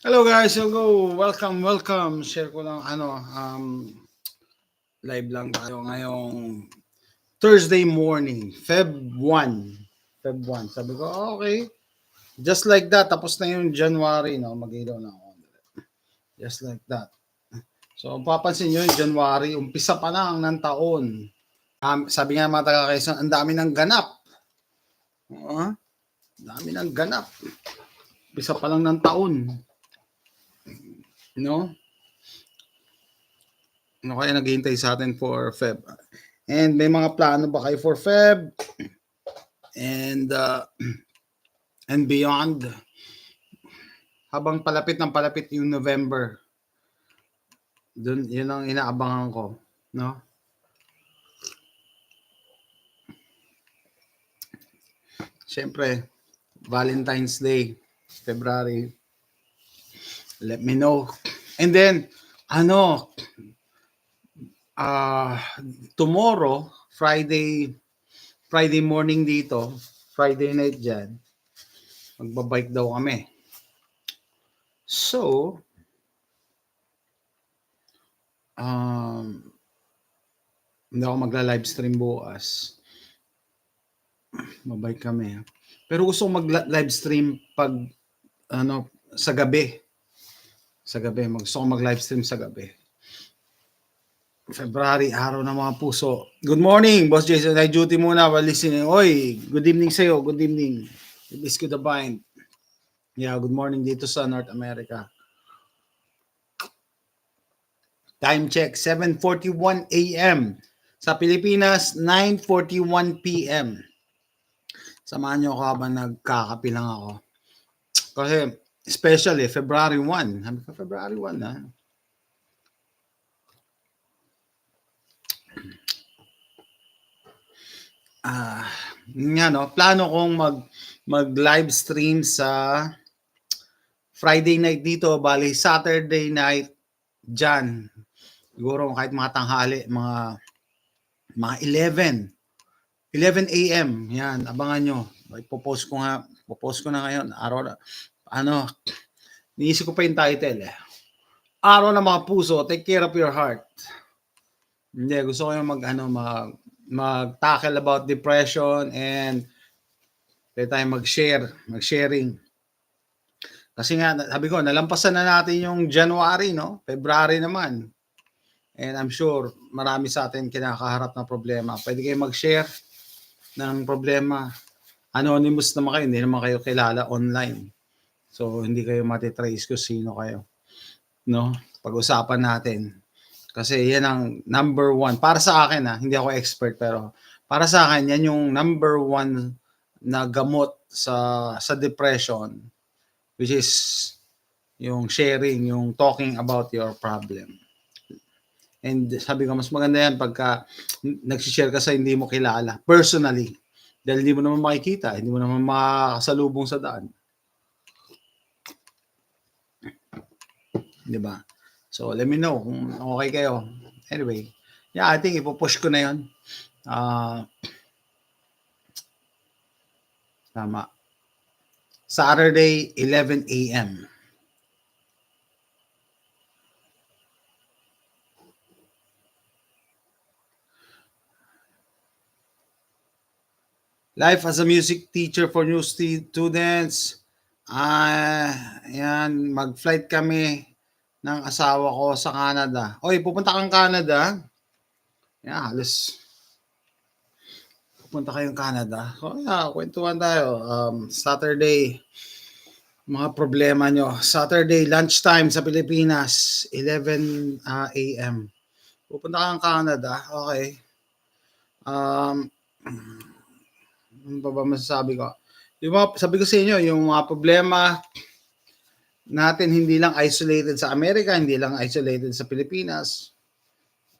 Hello guys, hello. Welcome. Share ko lang live lang tayo ngayong Thursday morning, Feb 1. Feb 1. Sabi ko, okay. Just like that, tapos na yung January, no? Mag-ilaw na ako. Just like that. So, papansin nyo yung January, umpisa pa lang ng taon. Sabi nga mga taga-Quezon, ang dami ng ganap. Dami ng ganap. Umpisa pa lang ng taon. No? Ano kaya naghihintay sa atin for Feb? And may mga plano ba kayo for Feb? And beyond? Habang palapit ng palapit yung November, dun, yun ang inaabangan ko. No? Siyempre, Valentine's Day, February. Let me know. And then, tomorrow, Friday morning dito, Friday night dyan, magbabike daw kami. So, hindi ako magla-live stream bukas. Mabike kami. Pero gusto kong mag-live stream pag sa gabi. Sa gabi. Gusto kong mag-live stream sa gabi. February, araw ng mga puso. Good morning, Boss Jason. Night duty muna while listening. Oy, good evening sa'yo. Good evening. Biscuit the Bind. Yeah, good morning dito sa North America. Time check, 7:41 a.m. Sa Pilipinas, 9:41 p.m. Samahan nyo ako habang nagkakapi lang ako. Kasi, especially, February 1. February 1, ha? Plano kong mag-live stream sa Friday night dito, bali Saturday night dyan. Siguro kahit mga tanghali, mga 11 a.m. Yan, abangan nyo. Ipopost ko na ngayon. Niisip ko pa yung title eh. Araw ng mga puso, take care of your heart. Hindi, gusto ko yung mag-tackle about depression and pwede tayo mag-sharing. Kasi nga, sabi ko, nalampasan na natin yung January, no? February naman. And I'm sure marami sa atin kinakaharap na problema. Pwede kayo mag-share ng problema. Anonymous naman kayo, hindi naman kayo kilala online. So, hindi kayo matitrace kung sino kayo. No? Pag-usapan natin. Kasi yan ang number one. Para sa akin, hindi ako expert, pero para sa akin, yan yung number one na gamot sa depression, which is yung sharing, yung talking about your problem. And sabi ko, mas maganda yan pagka nagsishare ka sa hindi mo kilala, personally. Dahil hindi mo naman makikita, hindi mo naman makasalubong sa daan. Diba? So, let me know kung okay kayo. Anyway, yeah, I think ipopush ko na yun. Tama. Saturday, 11 a.m. Life as a music teacher for new students. Yan, mag-flight kami ng asawa ko sa Canada. Oy, pupunta kang Canada? Yeah, halos pupunta kayong Canada. So, yeah, kwentuhan tayo. Saturday, mga problema nyo. Saturday, lunchtime sa Pilipinas, 11 a.m. Pupunta kang Canada. Okay. Ano ba masasabi ko? Sabi ko sa inyo, yung mga problema natin hindi lang isolated sa Amerika, hindi lang isolated sa Pilipinas.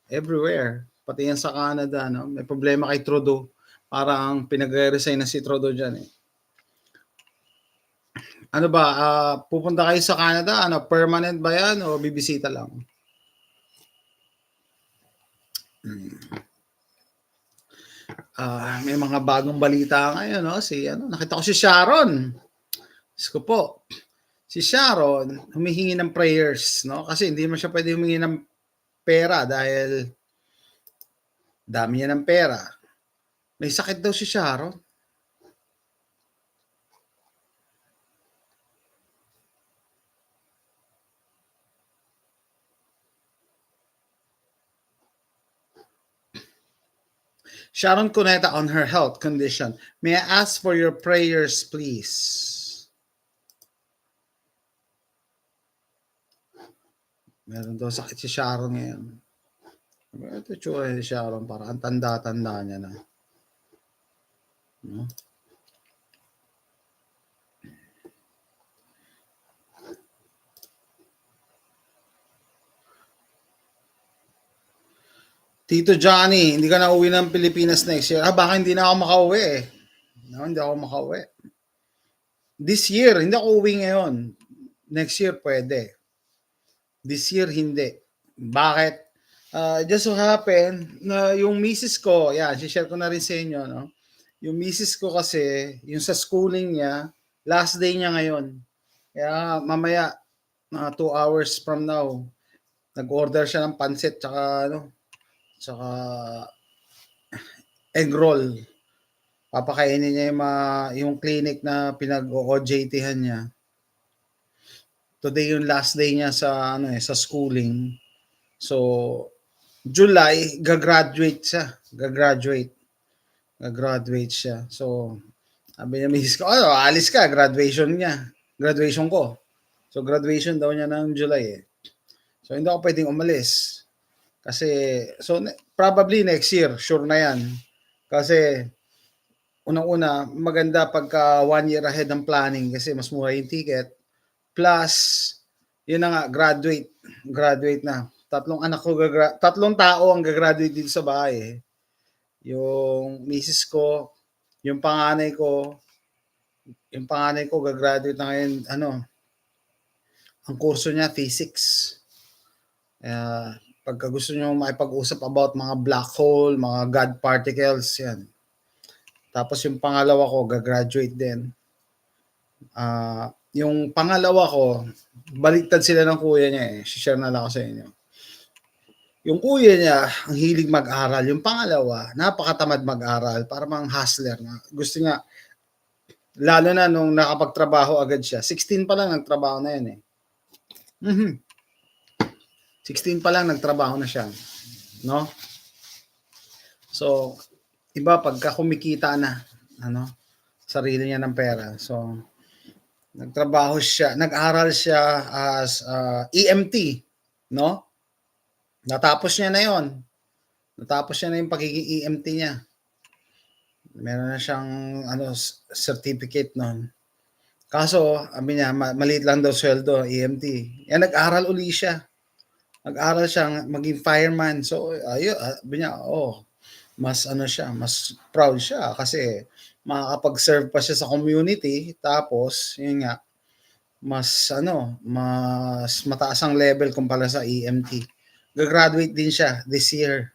Everywhere. Pati yan sa Canada, no? May problema kay Trudeau. Parang pinag-resign na si Trudeau dyan eh. Ano ba, pupunta kayo sa Canada? Permanent ba yan o bibisita lang? May mga bagong balita ngayon, no? Nakita ko si Sharon. Diyos ko po. Si Sharon, humihingi ng prayers, no? Kasi hindi mo siya pwede humingi ng pera dahil dami niya ng pera. May sakit daw si Sharon. Sharon Cuneta on her health condition. May I ask for your prayers, please? Meron daw sakit si Sharon ngayon. Ito tsura ni Sharon, para ang tanda-tanda niya na. No? Tito Johnny, hindi ka na uwi ng Pilipinas next year. Baka hindi na ako makauwi eh. No, hindi ako makauwi. This year, hindi ako uwi ngayon. Next year, pwede. This year, hindi. Bakit? Just so happen na yung misis ko, yan, share ko na rin sa inyo, no? Yung misis ko kasi, yung sa schooling niya, last day niya ngayon. Kaya mamaya, 2 hours from now, nag-order siya ng pansit tsaka tsaka egg roll. Papakainin niya yung clinic na pinag-OJT-han niya. Today yung last day niya sa sa schooling. So July gagraduate siya. Gagraduate siya. So sabi niya, misis ko, alis ka, graduation ko. So graduation daw niya ng July eh. So hindi ako pwedeng umalis. Kasi so probably next year, sure na 'yan. Kasi unang-una, maganda pagka 1 year ahead ng planning kasi mas mura yung ticket. Plus, yun na nga, graduate na. Tatlong tao ang gagraduate dito sa bahay eh. Yung misis ko, yung panganay ko gagraduate na ngayon, ang kurso niya, physics. Pagka gusto nyo makipag-usap about mga black hole, mga God particles, yan. Tapos yung pangalawa ko, gagraduate din. Yung pangalawa ko, baliktad sila ng kuya niya eh. Share na lang ako sa inyo. Yung kuya niya, ang hilig mag-aral. Yung pangalawa, napakatamad mag-aral. Para mang hustler na. Gusto niya, lalo na nung nakapagtrabaho agad siya. 16 pa lang nagtrabaho na yan eh. 16 pa lang nagtrabaho na siya. No? So, iba pagka kumikita na, sarili niya ng pera. So, nagtrabaho siya, nag-aral siya as EMT, no? Natapos niya na 'yon. Natapos niya na yung pagiging EMT niya. Meron na siyang certificate noon. Kaso, sabi niya, maliit lang daw sweldo, EMT. Yan, nag-aral uli siya. Nag-aral siya maging fireman. So, ayun, sabi niya, mas mas proud siya kasi makakapag-serve pa siya sa community. Tapos, yun nga, mas mataas ang level kumpara sa EMT. Gagraduate din siya this year.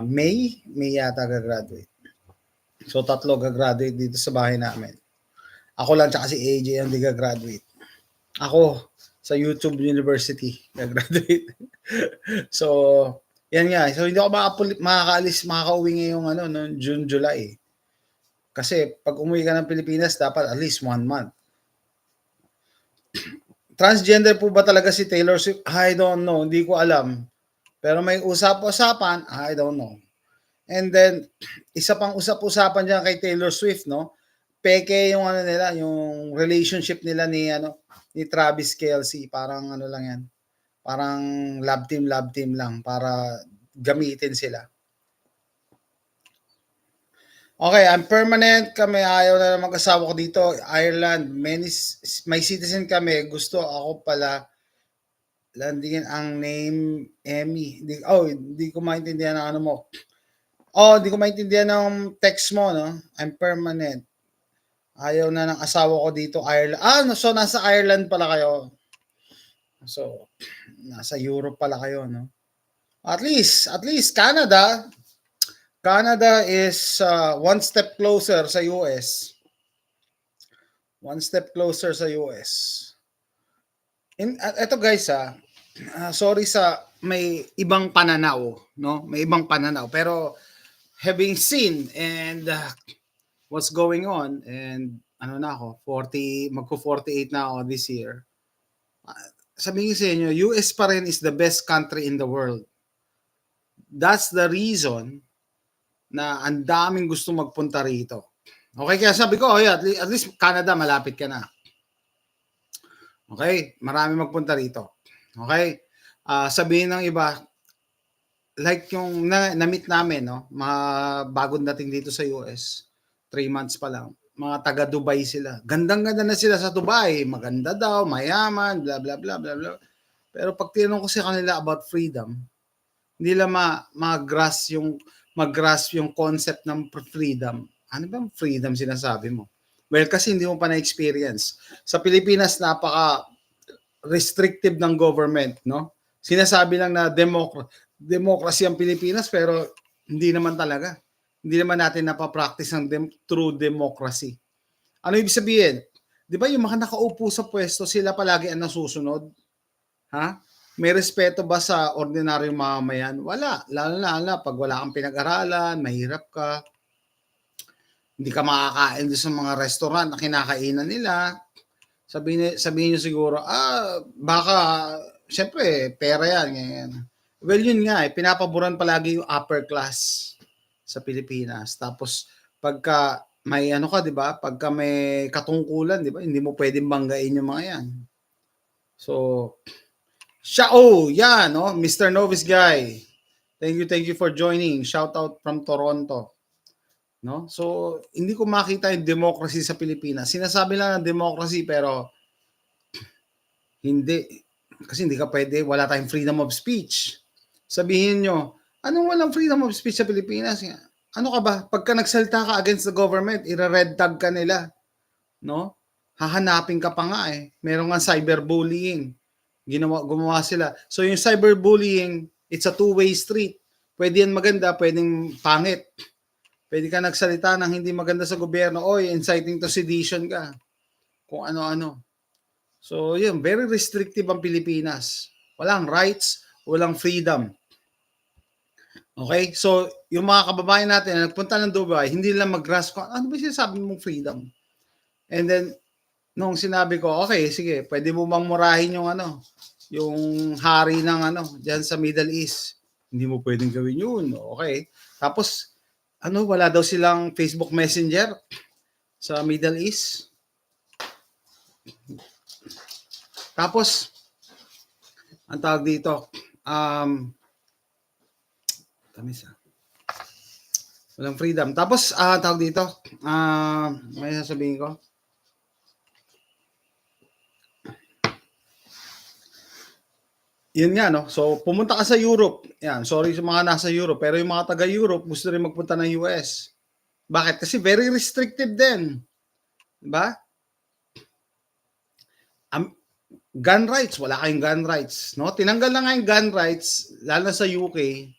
May yata gagraduate. So, 3 gagraduate dito sa bahay namin. Ako lang tsaka si AJ ang di gagraduate. Ako, sa YouTube University, gagraduate. So, yan nga. So, hindi ako makakauwi ngayong June, July. Kasi, pag umuwi ka ng Pilipinas, dapat at least 1 month. Transgender po ba talaga si Taylor Swift? I don't know. Hindi ko alam. Pero may usap-usapan, I don't know. And then, isa pang usap-usapan dyan kay Taylor Swift, no? Peke yung nila, yung relationship nila ni Travis Kelce. Parang lang yan. Parang love team lang para gamitin sila. Okay, I'm permanent kami. Ayaw na mag-asawa ko dito. Ireland, may citizen kami. Gusto ako pala landingin ang name Emmy. Hindi ko maintindihan ang ano mo. Hindi ko maintindihan ng text mo, no? I'm permanent. Ayaw na ng asawa ko dito, Ireland. So nasa Ireland pala kayo. So, nasa Europe pala kayo, no? At least Canada. Canada is one step closer sa US. One step closer sa US. Eto guys, sorry sa may ibang pananaw, no? May ibang pananaw. Pero having seen and what's going on, and ano na ako, 40, magko-48 na ako this year. Sabihin sa inyo, US pa rin is the best country in the world. That's the reason na ang daming gusto magpunta rito. Okay, kaya sabi ko, oh, yeah, at least Canada, malapit ka na. Okay, marami magpunta rito. Okay, sabihin ng iba, like yung na-meet namin, no, mga bagong dating dito sa US, 3 months pa lang, mga taga Dubai sila. Gandang-ganda na sila sa Dubai, maganda daw, mayaman, bla bla bla bla bla. Pero pag tinanong ko sa kanila about freedom, hindi nila mag-grasp yung concept ng freedom. Ano bang freedom sinasabi mo? Well, kasi hindi mo pa na-experience. Sa Pilipinas, napaka restrictive ng government, no? Sinasabi lang na democracy ang Pilipinas, pero hindi naman talaga. Hindi naman natin napapractice ang true democracy. Ano ibig sabihin? Di ba yung mga nakaupo sa pwesto, sila palagi ang nasusunod? Ha? May respeto ba sa ordinaryong mamamayan? Wala. Lalo na pag wala kang pinag-aralan, mahirap ka, hindi ka makakain sa mga restaurant na kinakainan nila. Sabihin nyo siguro, baka, syempre, pera yan. Ganyan. Well, yun nga, pinapaboran palagi yung upper class sa Pilipinas. Tapos, pagka may ano ka, di ba? Pagka may katungkulan, di ba? Hindi mo pwedeng banggain yung mga yan. So, yan, no? Mr. Novice Guy. Thank you for joining. Shout out from Toronto. No? So, hindi ko makita yung democracy sa Pilipinas. Sinasabi lang ng democracy pero hindi. Kasi hindi ka pwede, wala tayong freedom of speech. Sabihin nyo, anong walang freedom of speech sa Pilipinas? Ano ka ba? Pagka nagsalita ka against the government, ire-red tag ka nila. No? Hahanapin ka pa nga eh. Meron nga cyberbullying. Gumawa sila. So yung cyberbullying, it's a two-way street. Pwede yan maganda, pwedeng pangit. Pwede ka nagsalita ng hindi maganda sa gobyerno, inciting to sedition ka. Kung ano-ano. So, yun, very restrictive ang Pilipinas. Walang rights, walang freedom. Okay? So, yung mga kababayan natin na nagpunta ng Dubai, hindi lang mag-grasp ko, ano ba sinasabi mong freedom? And then, nung sinabi ko, okay, sige, pwede mo bang murahin yung yung hari ng diyan sa Middle East. Hindi mo pwedeng gawin yun. Okay? Tapos, wala daw silang Facebook Messenger sa Middle East. Tapos, ang tawag dito, walang freedom. Tapos, tawag dito, may sasabihin ko. Yun nga, no? So, pumunta ka sa Europe. Yan, sorry sa mga nasa Europe. Pero yung mga taga-Europe, gusto rin magpunta ng US. Bakit? Kasi very restrictive din. Diba? Gun rights, wala kayong gun rights. No? Tinanggal na nga yung gun rights, lalo sa UK.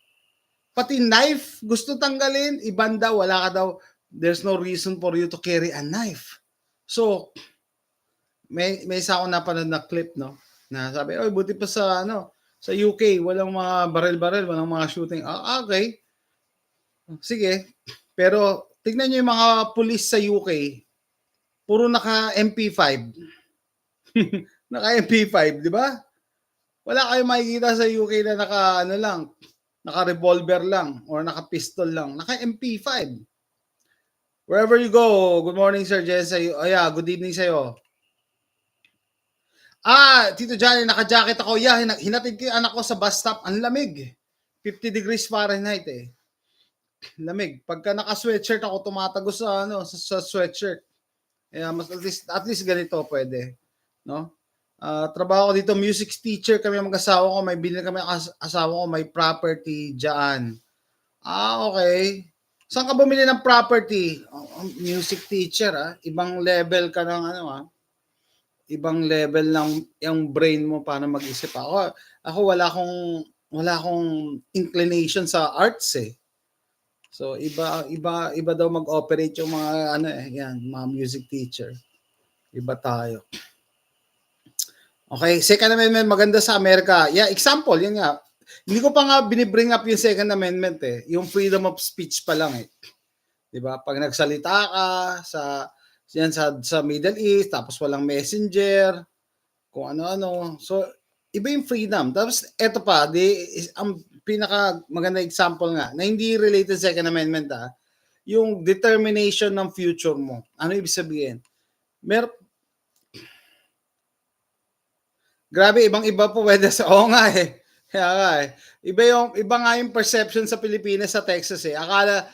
Pati knife, gusto tanggalin. Ibanda, wala ka daw. There's no reason for you to carry a knife. So, may isa ako napanood na clip, no? Na sabi, buti pa sa sa UK, walang mga baril-baril, walang mga shooting. Okay. Sige. Pero tignan niyo yung mga police sa UK, puro naka MP5. Naka MP5, di ba? Wala kayong makikita sa UK na naka revolver lang or naka pistol lang. Naka MP5. Wherever you go, good morning Sir Jesse. Good evening sa'yo. Tito Johnny, naka-jacket ako. Hinatid ko yung anak ko sa bus stop. Ang lamig. 50 degrees Fahrenheit eh. Lamig. Pagka naka-sweatshirt ako, tumatagos sa sweatshirt. At least ganito pwede. No? Trabaho ko dito, music teacher kami mag-asawa ko. May binili kami asawa ko, may property dyan. Okay. Saan ka bumili ng property? Music teacher, Ibang level ka ng ibang level ng yung brain mo para mag-isip. Ako wala akong inclination sa arts eh. So iba daw mag-operate yung mga mga music teacher. Iba tayo. Okay, Second Amendment maganda sa Amerika. Yeah, example, yun nga. Hindi ko pa nga binibring up yung Second Amendment eh. Yung freedom of speech pa lang eh. 'Di ba? Pag nagsalita ka sa Middle East, tapos walang messenger, kung ano-ano. So, iba yung freedom. Tapos, eto pa, ang pinaka maganda example nga, na hindi related sa Second Amendment yung determination ng future mo. Ano ibig sabihin? Grabe, ibang-iba po weather sa oo nga eh. Kaya nga eh. Iba nga yung perception sa Pilipinas sa Texas eh. Akala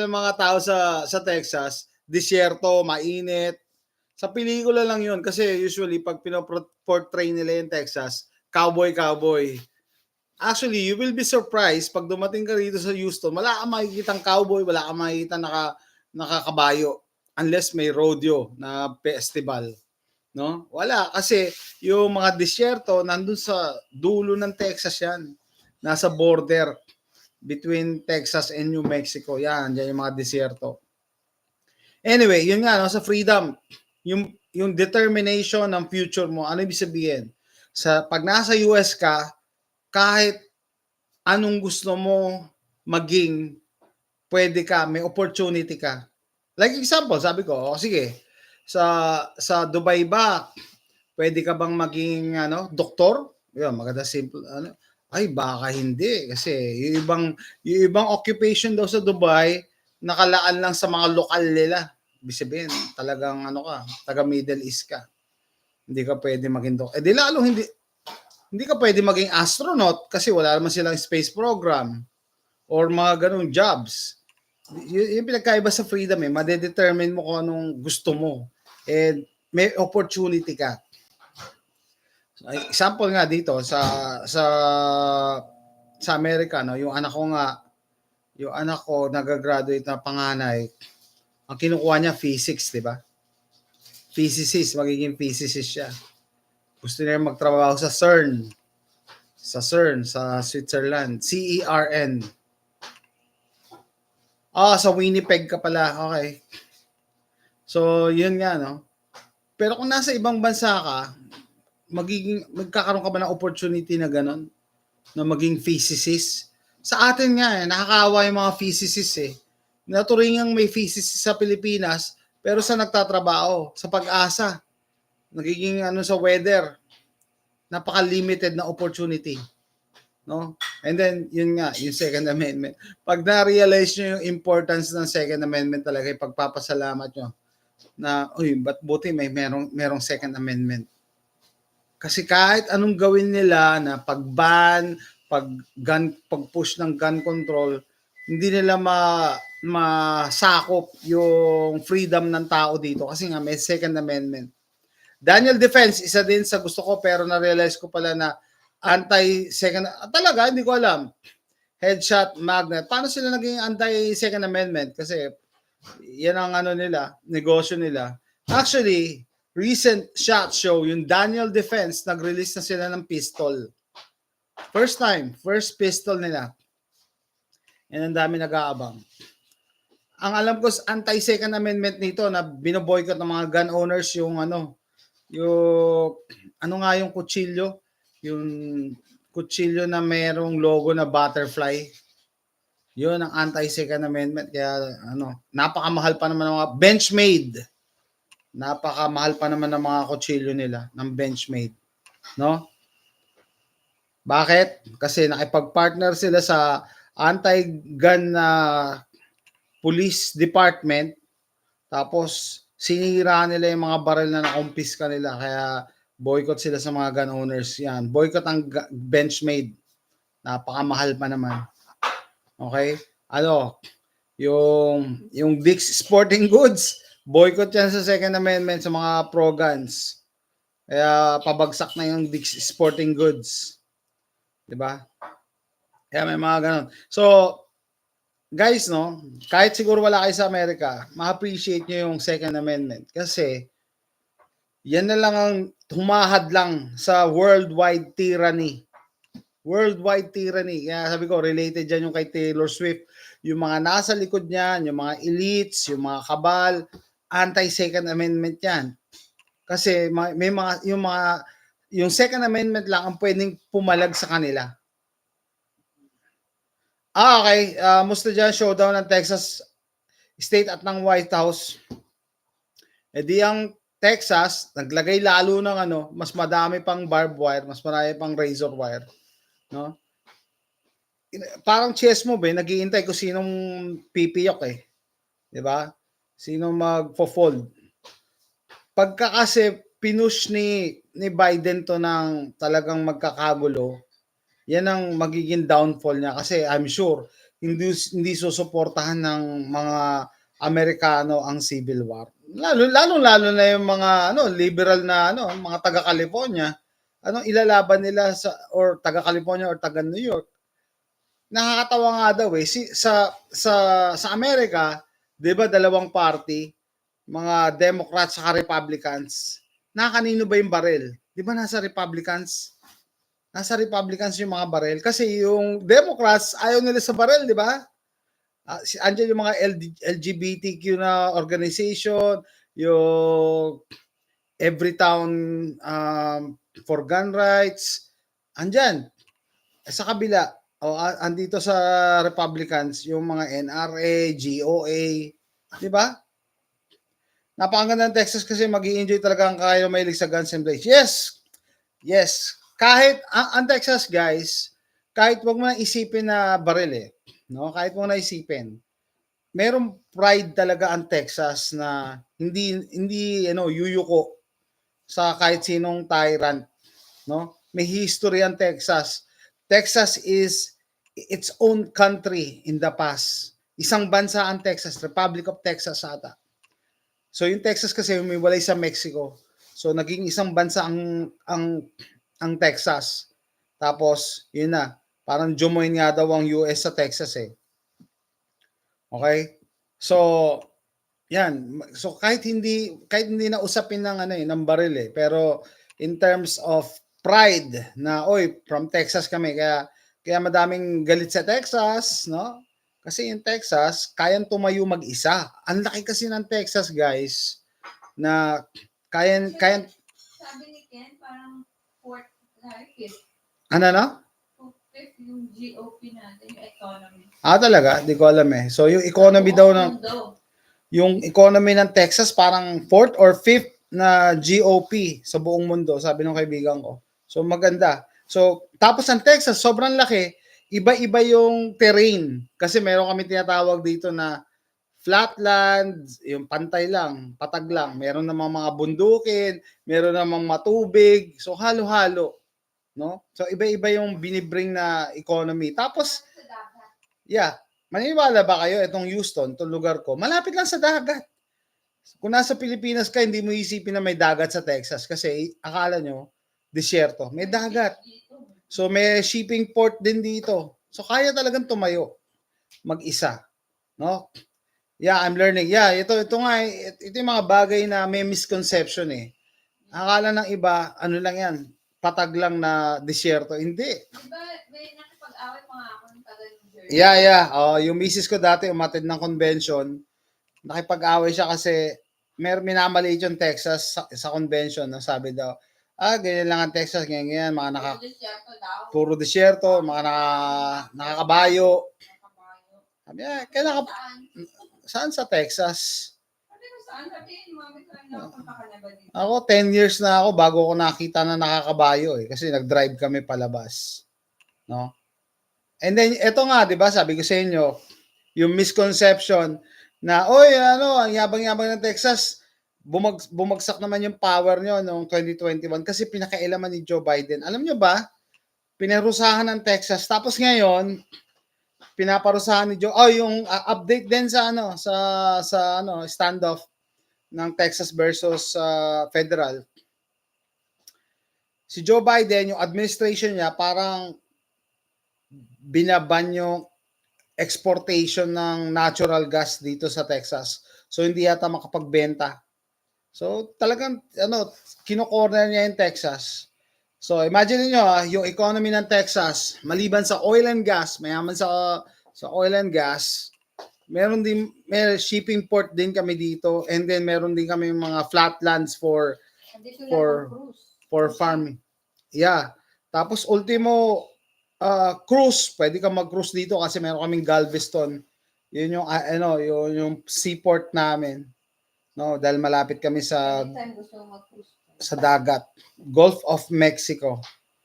ng mga tao sa Texas, disyerto, mainit. Sa pelikula lang yun kasi usually pag pinoportray nila yung Texas, cowboy. Actually, you will be surprised pag dumating ka rito sa Houston, wala kang makikitang cowboy, wala kang makikitang nakakabayo unless may rodeo na festival. No? Wala kasi yung mga disyerto nandun sa dulo ng Texas yan. Nasa border between Texas and New Mexico. Yan yung mga disyerto. Anyway, yun nga no, sa freedom, yung determination ng future mo, ano ibig sabihin? Pag nasa US ka, kahit anong gusto mo maging, pwede ka, may opportunity ka. Like example, sabi ko, sige, sa Dubai ba, pwede ka bang maging doktor? Yun, maganda simple ay baka hindi kasi yung ibang occupation daw sa Dubai nakalaan lang sa mga lokal nila. Ibig sabihin, talagang taga Middle East ka. Hindi ka pwede maging doktor. Di lalo hindi ka pwede maging astronaut kasi wala naman silang space program or mga ganung jobs. Yung pinagkaiba sa freedom madedetermine mo kung anong gusto mo. And may opportunity ka. Example nga dito sa Amerika yung anak ko nagagraduate na panganay, ang kinukuha niya physics, 'di ba? Physicist, magiging physicist siya. Gusto niya magtrabaho sa CERN. Sa Switzerland, CERN. Sa Winnipeg ka pala. Okay. So, yun nga no. Pero kung nasa ibang bansa ka, magkakaroon ka ba ng opportunity na gano'n? Na maging physicist? Sa atin nga nakakaawa yung mga physicists eh. Naturingang may physicist sa Pilipinas, pero sa nagtatrabaho, sa Pag-asa, nagiging sa weather, napaka-limited na opportunity. No? And then, yun nga, yung Second Amendment. Pag na-realize nyo yung importance ng Second Amendment talaga, pagpapasalamat nyo na, ba't buti merong Second Amendment. Kasi kahit anong gawin nila na pag-ban, pag-push ng gun control, hindi nila masakop yung freedom ng tao dito kasi nga may Second Amendment. Daniel Defense, isa din sa gusto ko pero na-realize ko pala na anti-second, talaga, hindi ko alam. Headshot magnet. Paano sila naging anti-Second Amendment? Kasi yan ang nila, negosyo nila. Actually, recent shot show, yung Daniel Defense, nag-release na sila ng pistol. First pistol nila. And ang dami nag-aabang. Ang alam ko, anti-Second Amendment nito na binoboycott ng mga gun owners yung yung kutsilyo? Yung kutsilyo na merong logo na butterfly. Yun ang anti-Second Amendment. Kaya napakamahal pa naman ng mga Benchmade. Napakamahal pa naman ng mga kutsilyo nila, ng Benchmade. No? Bakit? Kasi nakipag-partner sila sa anti-gun na police department, tapos sinira nila yung mga baril na nakumpiska nila, kaya boycott sila sa mga gun owners. Yan, boycott ang Benchmade. Napakamahal pa naman. Okay? Yung Dick's Sporting Goods, boycott yan sa Second Amendment sa mga pro-guns. Kaya pabagsak na yung Dick's Sporting Goods. 'Di ba? Kaya may mga ganon. So, guys, kahit siguro wala kayo sa Amerika, ma-appreciate nyo yung Second Amendment kasi yan na lang ang humahad lang sa worldwide tyranny. Worldwide tyranny. Kaya sabi ko, related dyan yung kay Taylor Swift. Yung mga nasa likod niyan, yung mga elites, yung mga kabal, anti-Second Amendment yan. Kasi may mga yung Second Amendment lang ang pwedeng pumalag sa kanila. Okay. Musta dyan, showdown ng Texas State at ng White House. Di ang Texas, naglagay lalo ng mas madami pang barbed wire, mas marami pang razor wire. No? Parang chess mo ba, nag-iintay kung sinong pipiyok eh. Di ba? Sino magfo-fold. Pagka kasi pinush ni Biden to ng talagang magkakagulo, yan ang magiging downfall niya kasi I'm sure hindi susuportahan ng mga Amerikano ang civil war. Lalo na yung mga liberal na mga taga California. Ilalaban nila or taga California or taga New York. Nakakatawa nga daw eh sa Amerika, 'di ba dalawang party, mga Democrats at Republicans. Kanino ba yung barel? 'Di ba nasa Republicans? Nasa Republicans yung mga barel kasi yung Democrats ayaw nila sa barel, di ba? Andiyan yung mga LGBTQ na organization, yung Everytown for gun rights, andyan. Sa kabila, andito sa Republicans, yung mga NRA, GOA, di ba? Napakaganda ng Texas kasi mag-i-enjoy talaga ang kayo mahilig sa guns and blades. Yes. Kahit ang Texas guys, kahit wag mo na isipin na baril no? Kahit mo na isipin. Merong pride talaga ang Texas na hindi yuyuko sa kahit sinong tyrant, no? May history ang Texas. Texas is its own country in the past. Isang bansa ang Texas, Republic of Texas ata. So yung Texas kasi humiwalay sa Mexico. So naging isang bansa ang Texas. Tapos, yun na. Parang jumoin nga daw ang US sa Texas eh. Okay? So, yan. So, kahit hindi na usapin ng baril eh. Pero, in terms of pride na, from Texas kami. Kaya madaming galit sa Texas, no? Kasi yung Texas, kayang tumayo mag-isa. Ang laki kasi ng Texas, guys, na kayang sabi ni Ken, parang fourth ano? Fifth yung GOP natin, yung economy. Talaga? Di ko alam eh. So, yung economy daw yung economy ng Texas parang fourth or fifth na GOP sa buong mundo, sabi ng kaibigan ko. So, maganda. So, tapos ang Texas, sobrang laki. Iba-iba yung terrain. Kasi meron kami tinatawag dito na flatland, yung pantay lang, patag lang. Meron namang mga bundukin, meron namang matubig. So, halo-halo. No? So iba-iba yung binibring na economy. Tapos maniniwala ba kayo itong Houston, itong lugar ko, malapit lang sa dagat. Kung nasa Pilipinas ka, hindi mo isipin na may dagat sa Texas kasi akala nyo disyerto. May dagat. So may shipping port din dito. So kaya talagang tumayo mag-isa. No? I'm learning. Ito nga, ito yung mga bagay na may misconception eh. Akala ng iba, lang yan, patag lang na disyerto. Hindi. Diba, may nakipag-away mga ako ng taga New Jersey? Yung misis ko dati umatid ng convention. Nakipag-away siya kasi minamaliit yung Texas sa convention. No? Sabi daw, ganyan lang ang Texas, ganyan, mga puro disyerto, mga nakakabayo. Sabi niya, saan sa Texas? Ako, 10 years na ako bago ko nakita na nakakabayo eh. Kasi nag-drive kami palabas. No? And then, eto nga, di ba, sabi ko sa inyo, yung misconception na, ang yabang-yabang ng Texas, bumagsak naman yung power nyo noong 2021 kasi pinakailaman ni Joe Biden. Alam nyo ba, pinarusahan ng Texas. Tapos ngayon, pinaparusahan ni Joe, yung update din sa standoff ng Texas versus federal. Si Joe Biden, yung administration niya, parang binaban yung exportation ng natural gas dito sa Texas. So, hindi yata makapagbenta. So, talagang, kino-corner niya yung Texas. So, imagine niyo yung economy ng Texas, maliban sa oil and gas, mayaman sa oil and gas, may shipping port din kami dito, and then meron din kami mga flatlands for Additional For- cruise. for farming. Yeah. Tapos ultimo cruise, pwede ka mag-cruise dito kasi meron kaming Galveston. Yun yung yung seaport namin. No, dahil malapit kami sa Anytime gusto mo mag-cruise. dagat, Gulf of Mexico.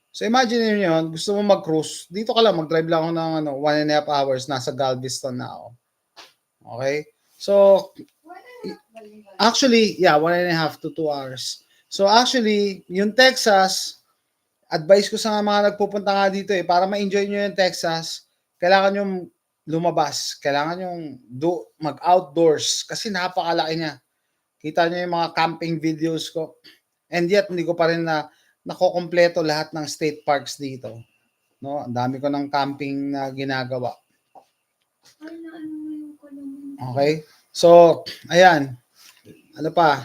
So imagine niyo yun, gusto mo mag-cruise, dito ka lang, mag-drive lang ako ng 1.5 hours, nasa Galveston na ako. Okay? So, actually, yeah, 1.5 to 2 hours. So actually, yung Texas, advice ko sa mga nagpupunta nga dito para ma-enjoy nyo yung Texas, kailangan yung lumabas, kailangan yung mag-outdoors kasi napakalaki niya. Kita nyo yung mga camping videos ko. And yet, hindi ko pa rin nakokompleto lahat ng state parks dito. No, ang dami ko ng camping na ginagawa. Okay? So, ayan. Ano pa?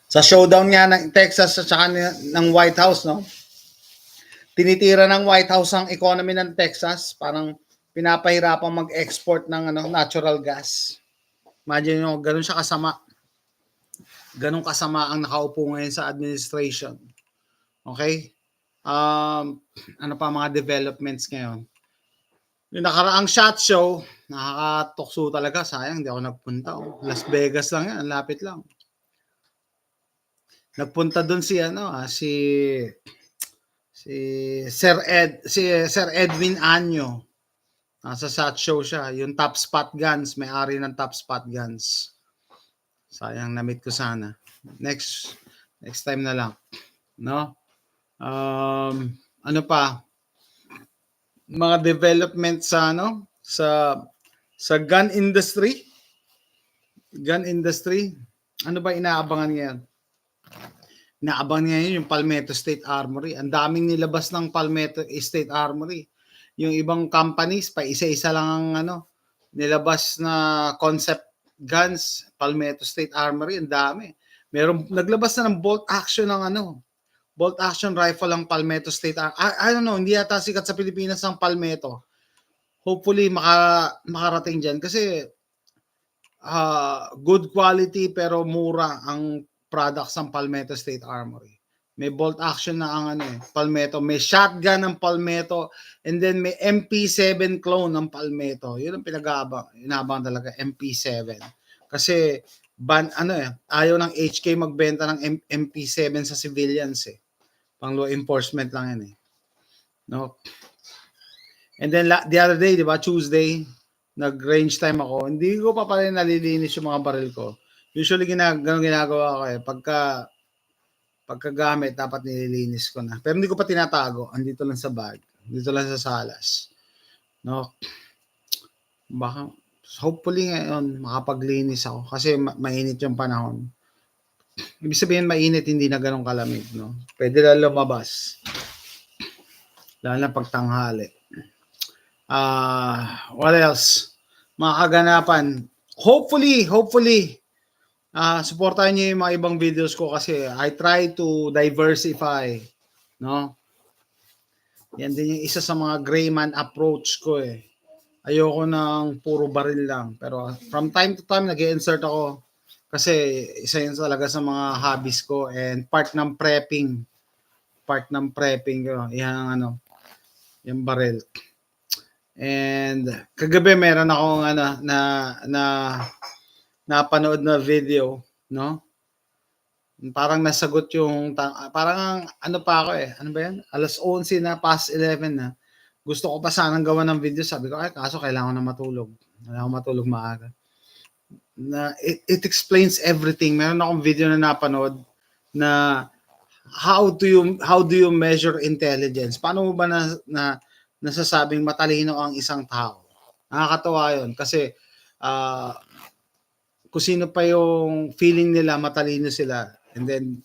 Sa showdown nga ng Texas at saka ng White House, no? Tinitira ng White House ang economy ng Texas, parang pinapahirapang mag-export ng natural gas. Imagine nyo, ganun siya kasama. Ganun kasama ang nakaupo ngayon sa administration. Okay? Ano pa mga developments ngayon? Yung nakaraang SHOT Show, nakakatukso talaga. Sayang, hindi ako nagpunta. Las Vegas lang yan, lapit lang. Nagpunta doon si Sir Edwin Anyo. Nasa SHOT Show siya, yung Top Spot Guns, may-ari ng Top Spot Guns. Sayang, na-meet ko sana. Next time na lang, no? Ano pa? Mga development sa sa gun industry. Gun industry. Ano ba inaabangan ngayon? Inaabangan ngayon yung Palmetto State Armory. Ang daming nilabas ng Palmetto State Armory. Yung ibang companies pa isa-isa lang ang nilabas na concept guns, Palmetto State Armory, ang dami. Naglabas na ng bolt action bolt action rifle ang Palmetto State Armory. I don't know, hindi yata sikat sa Pilipinas ang Palmetto. Hopefully makarating diyan kasi good quality pero mura ang products ng Palmetto State Armory. May bolt action na ang Palmetto, may shotgun ng Palmetto, and then may MP7 clone ng Palmetto. Yun ang inabang talaga, MP7. Kasi ayaw ng HK magbenta ng MP7 sa civilians Pang law enforcement lang yan No? And then the other day, di ba, Tuesday, nag-range time ako. Hindi ko pa rin nalilinis yung mga baril ko. Usually ganun ginagawa ko pagkagamit, dapat nililinis ko na. Pero hindi ko pa tinatago. Andito lang sa bag. Dito lang sa salas. No? Baka, hopefully ngayon, makapaglinis ako. Kasi mainit yung panahon. Ibig sabihin, mainit, hindi na ganun kalamig. No? Pwede lang lumabas. Lalo na pagtanghali. What else? Mga kaganapan. Hopefully, supportahan niyo yung mga ibang videos ko kasi I try to diversify, no? Yan din yung isa sa mga gray man approach ko Ayoko ng puro baril lang. Pero from time to time, nag-i-insert ako kasi isa yun talaga sa mga hobbies ko and part ng prepping. Yan yung baril. And kagabi meron akong napanood na video, no? Parang nasagot yung parang pa ako Ano ba 'yan? Alas 11 na, past 11 na. Gusto ko pa sanang gawa ng video, sabi ko kaso kailangan ko na matulog. Kailangan ko matulog maaga. It explains everything. Meron akong video na napanood na how do you measure intelligence? Paano mo ba nasasabing matalino ang isang tao? Nakakatawa 'yon kasi kung sino pa yung feeling nila matalino sila, and then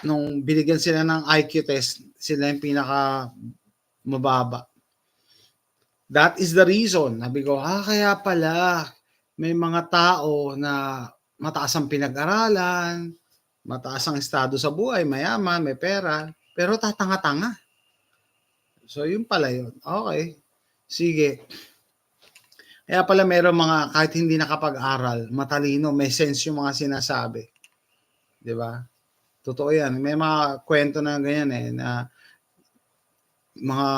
nung binigyan sila ng IQ test, sila yung pinaka mababa. That is the reason. Sabi ko, kaya pala may mga tao na mataas ang pinag-aralan, mataas ang estado sa buhay, mayaman, may pera, pero tatanga-tanga. So, yun pala yun. Okay. Sige. Kaya pala meron mga kahit hindi nakapag-aral, matalino, may sense yung mga sinasabi. 'Di ba? Totoo 'yan. May mga kwento na ganyan eh na mga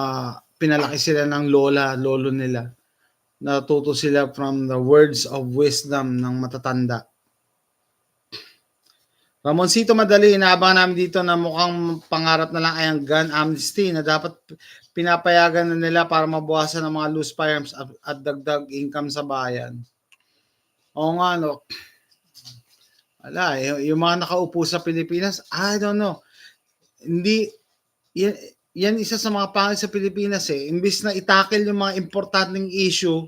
pinalaki sila ng lola, lolo nila. Natuto sila from the words of wisdom ng matatanda. Ramoncito Madali, inaabangan namin dito na mukhang pangarap na lang ay ang gun amnesty na dapat pinapayagan na nila para mabawasan ng mga loose firearms at dagdag income sa bayan. Oo nga, no. Wala, yung mga nakaupo sa Pilipinas, I don't know. Hindi, yan isa sa mga pangit sa Pilipinas eh. Imbis na itakil yung mga importanteng issue,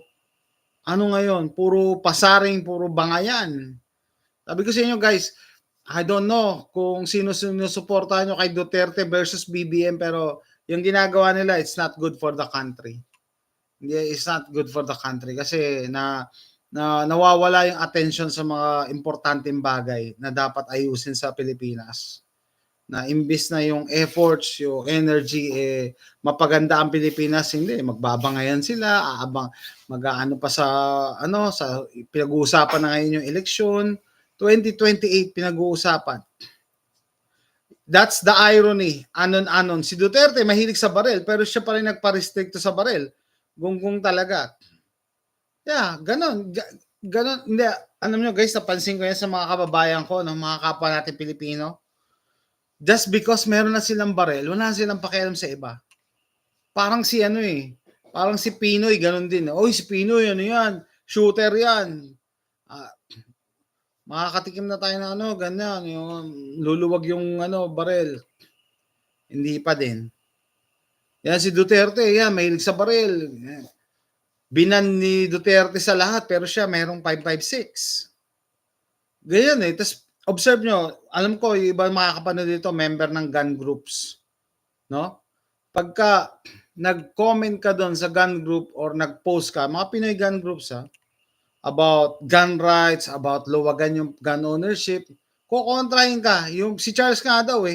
ano ngayon, puro pasaring, puro bangayan. Sabi ko sa inyo guys, I don't know kung sino sinusuportahan nyo kay Duterte versus BBM, pero yung ginagawa nila, it's not good for the country. It's not good for the country kasi nawawala yung attention sa mga importanteng bagay na dapat ayusin sa Pilipinas. Na imbis na yung efforts, yung energy, mapaganda ang Pilipinas, hindi, magbabangayan sila, mag-aano pa sa pinag-uusapan na ngayon yung eleksyon, 2028 pinag-uusapan. That's the irony. Anon-anon. Si Duterte mahilig sa baril, pero siya pa rin nagpa-restricto sa baril. Gunggong talaga. Yeah, ganon. Ganon. Hindi, alam nyo guys, napansin ko yan sa mga kababayan ko, no, mga kapwa natin Pilipino. Just because meron na silang baril, wala na silang pakialam sa iba. Parang si parang si Pinoy, ganon din. Oy, si Pinoy, ano yan? Shooter yan. Makakatikim na tayo ng ganyan, yung luluwag yung baril. Hindi pa din. Yan si Duterte, yan, mahilig sa baril. Binan ni Duterte sa lahat, pero siya mayroong 556. Ganyan eh. Tapos, observe nyo, alam ko, yung iba makakapanood dito, member ng gun groups. No? Pagka nag-comment ka doon sa gun group or nag-post ka, mga Pinoy gun groups about gun rights, about luwagan yung gun ownership, kukontrahin ka. Yung si Charles nga daw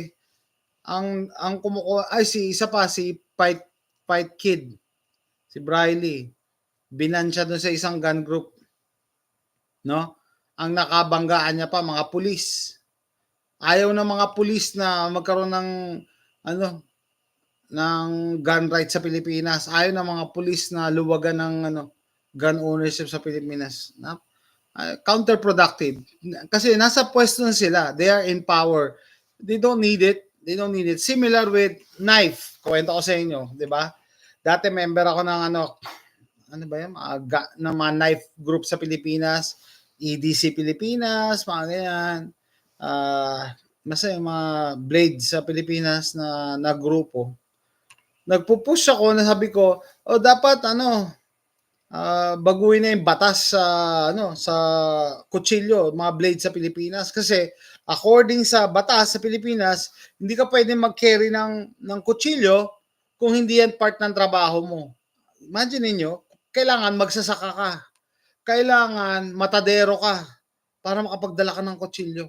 ang kumukuha, isa pa, si Fight Kid, si Briley, binan siya doon sa isang gun group. No? Ang nakabanggaan niya pa, mga pulis. Ayaw ng mga pulis na magkaroon ng ng gun rights sa Pilipinas. Ayaw ng mga pulis na luwagan ng gun ownership sa Pilipinas. Counterproductive. Kasi nasa pwesto na sila. They are in power. They don't need it. Similar with knife. Kwento ko sa inyo, di ba? Dati member ako ng ano ba yan? Ng mga knife group sa Pilipinas. EDC Pilipinas, mga ganyan. Basta yung mga blades sa Pilipinas na grupo. Nagpo-push ako, nasabi ko, dapat baguhin na yung batas sa kutsilyo, mga blade sa Pilipinas kasi according sa batas sa Pilipinas, hindi ka pwedeng mag-carry ng kutsilyo kung hindi yan part ng trabaho mo. Imagine niyo, kailangan magsasaka ka. Kailangan matadero ka para makapagdala ka ng kutsilyo.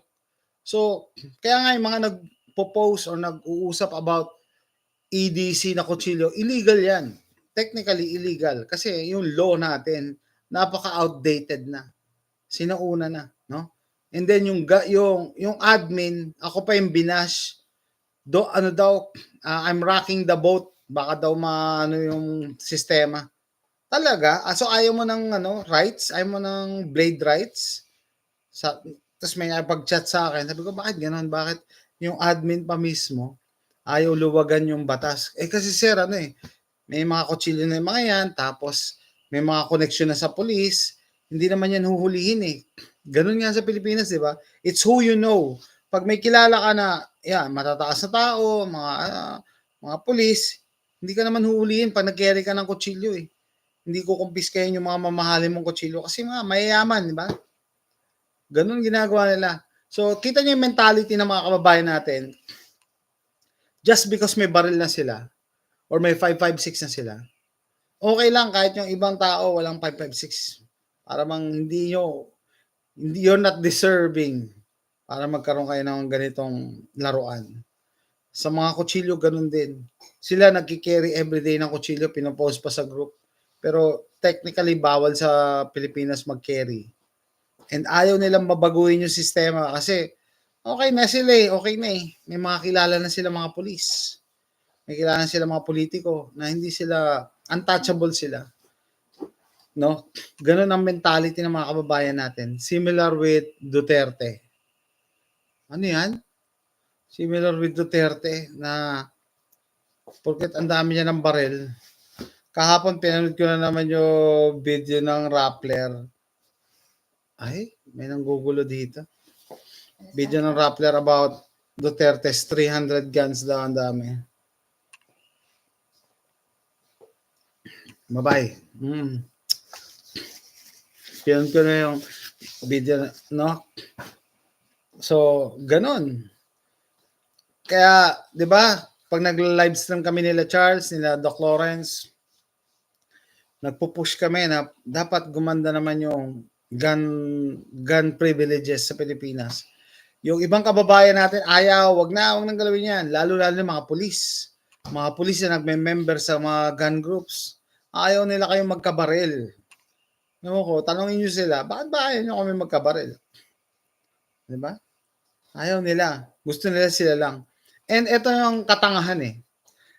So, kaya nga yung mga nagpo-post or nag-uusap about EDC na kutsilyo, illegal yan. Technically illegal kasi yung law natin napaka-outdated na. Sinauna na, no? And then yung admin, ako pa yung binash. I'm rocking the boat, baka daw yung sistema. Talaga? So ayaw mo ng rights? Ayaw mo ng blade rights? Tapos may pag-chat sa akin. Sabi ko, bakit ganoon? Bakit yung admin pa mismo ayaw luwagan yung batas? Kasi sir, may mga kutsilyo na yung mga yan, tapos may mga koneksyon na sa police, hindi naman yan huhulihin Ganun nga sa Pilipinas, di ba? It's who you know. Pag may kilala ka na, matataas na tao, mga police, hindi ka naman huhulihin pag nag-carry ka ng kutsilyo Hindi ko kumpiskahin yung mga mamahalin mong kutsilyo kasi mga mayayaman, di ba? Ganun ginagawa nila. So, kita niyo yung mentality ng mga kababayan natin. Just because may baril na sila or may 556 na sila, okay lang kahit yung ibang tao walang 556. Para hindi you're not deserving para magkaroon kayo ng ganitong laruan. Sa mga kutsilyo, ganun din. Sila nagki-carry everyday ng kutsilyo, pinopost pa sa group. Pero technically bawal sa Pilipinas mag-carry. And ayaw nilang babaguhin yung sistema kasi okay na sila eh, okay na eh. May mga kilala na sila mga pulis. May kilala na sila mga politiko na hindi sila, untouchable sila. No? Ganun ang mentality ng mga kababayan natin. Similar with Duterte. Ano yan? Similar with Duterte na porket ang dami niya ng baril. Kahapon pinanood ko na naman yung video ng Rappler. Ay, may nanggugulo dito. Video ng Rappler about Duterte's 300 guns daw, ang dami. Bye-bye. Pinanood ko na yung video, no? So, ganun. Kaya, di ba, pag nag-livestream kami nila Charles, nila Doc Lawrence, nagpo-push kami na dapat gumanda naman yung gun privileges sa Pilipinas. Yung ibang kababayan natin, ayaw, wag nang galawin yan. Lalo-lalo yung mga pulis. Mga pulis na nagme-member sa mga gun groups. Ayaw nila kayong magkabaril. Tanongin nyo sila, bakit ba ayaw nyo kami magkabaril? Diba? Ayaw nila. Gusto nila sila lang. And ito yung katangahan eh.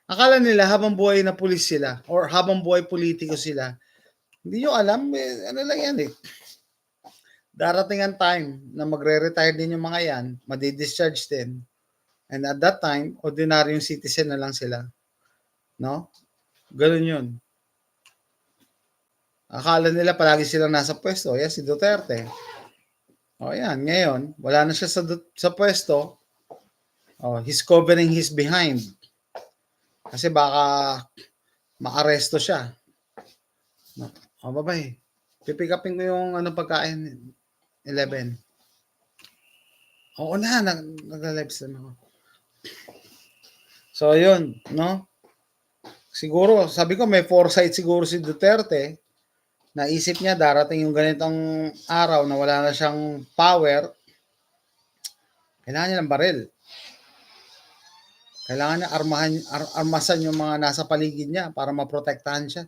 Akala nila habang buhay na pulis sila or habang buhay politiko sila, hindi nyo alam, ano lang yan eh. Darating ang time na magre-retire din yung mga yan, madi-discharge din. And at that time, ordinaryong citizen na lang sila. No? Ganun yun. Akala nila palagi silang nasa pwesto. Yan si Duterte. O yan, ngayon, wala na siya sa pwesto. He's covering his behind. Kasi baka maaresto siya. Bye-bye. Pipick upin ko yung pagkain 11. Oo na, nag-live stream ako. So, yun, no? Siguro, sabi ko, may foresight siguro si Duterte. Naisip niya, darating yung ganitong araw na wala na siyang power. Kailangan niya ng baril. Kailangan niya armasan yung mga nasa paligid niya para maprotektahan siya.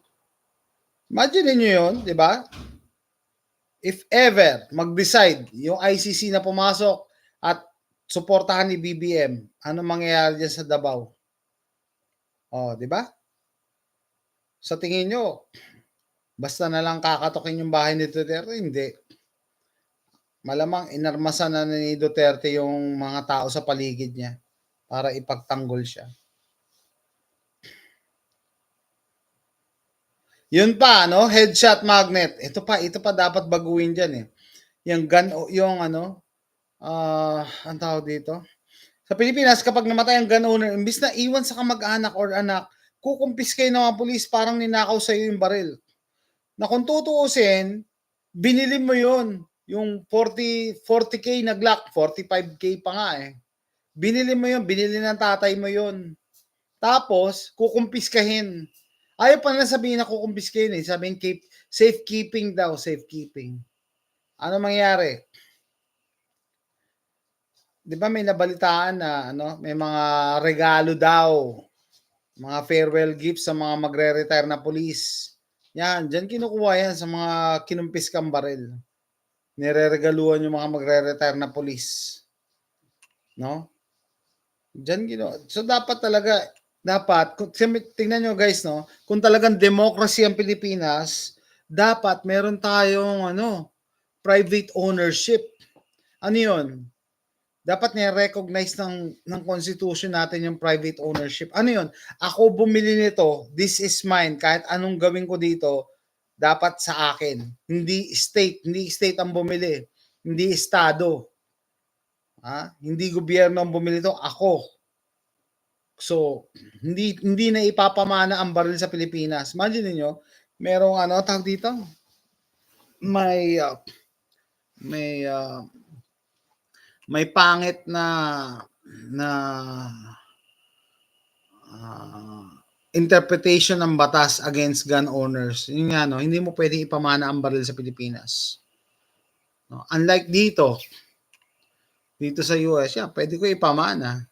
Imagine niyo yun, di ba? If ever mag-decide yung ICC na pumasok at suportahan ni BBM, ano mangyayari dyan sa Davao? Di ba? Sa tingin nyo, basta na lang kakatokin yung bahay ni Duterte? Hindi. Malamang inarmasan na ni Duterte yung mga tao sa paligid niya para ipagtanggol siya. Yun pa, no? Headshot magnet. Ito pa dapat baguhin diyan eh. Yung gun, yung ang tawag dito. Sa Pilipinas, kapag namatay ang gun owner, imbis na iwan sa kamag-anak or anak, kukumpiskay ng mga pulis, parang ninakaw sa'yo yung baril. Na kung tutuusin, binili mo yun. Yung 40K na Glock, 45K pa nga eh. Binili mo yun, binili ng tatay mo yun. Tapos, kukumpiskahin. Ayaw pa na sabihin na kukumpiskahin eh. Sabihin, safekeeping daw, safekeeping. Ano mangyari? Di ba may nabalitaan na may mga regalo daw, mga farewell gifts sa mga magre-retire na police. Yan, dyan kinukuha yan sa mga kinumpiskang baril. Nireregaluhan yung mga magre-retire na police. No? Dyan So dapat tingnan nyo guys, no? Kung talagang democracy ang Pilipinas, dapat meron tayong private ownership. Ano yun? Dapat ni-recognize ng constitution natin yung private ownership. Ano yun? Ako bumili nito, this is mine. Kahit anong gawin ko dito, dapat sa akin. Hindi state ang bumili. Hindi estado. Hindi gobyerno ang bumili ito, ako. So, hindi na ipapamana ang baril sa Pilipinas. Imagine niyo, merong tawag dito? May pangit na interpretation ng batas against gun owners. Yun nga, hindi mo pwedeng ipamana ang baril sa Pilipinas. Unlike dito sa US, pwede ko ipamana.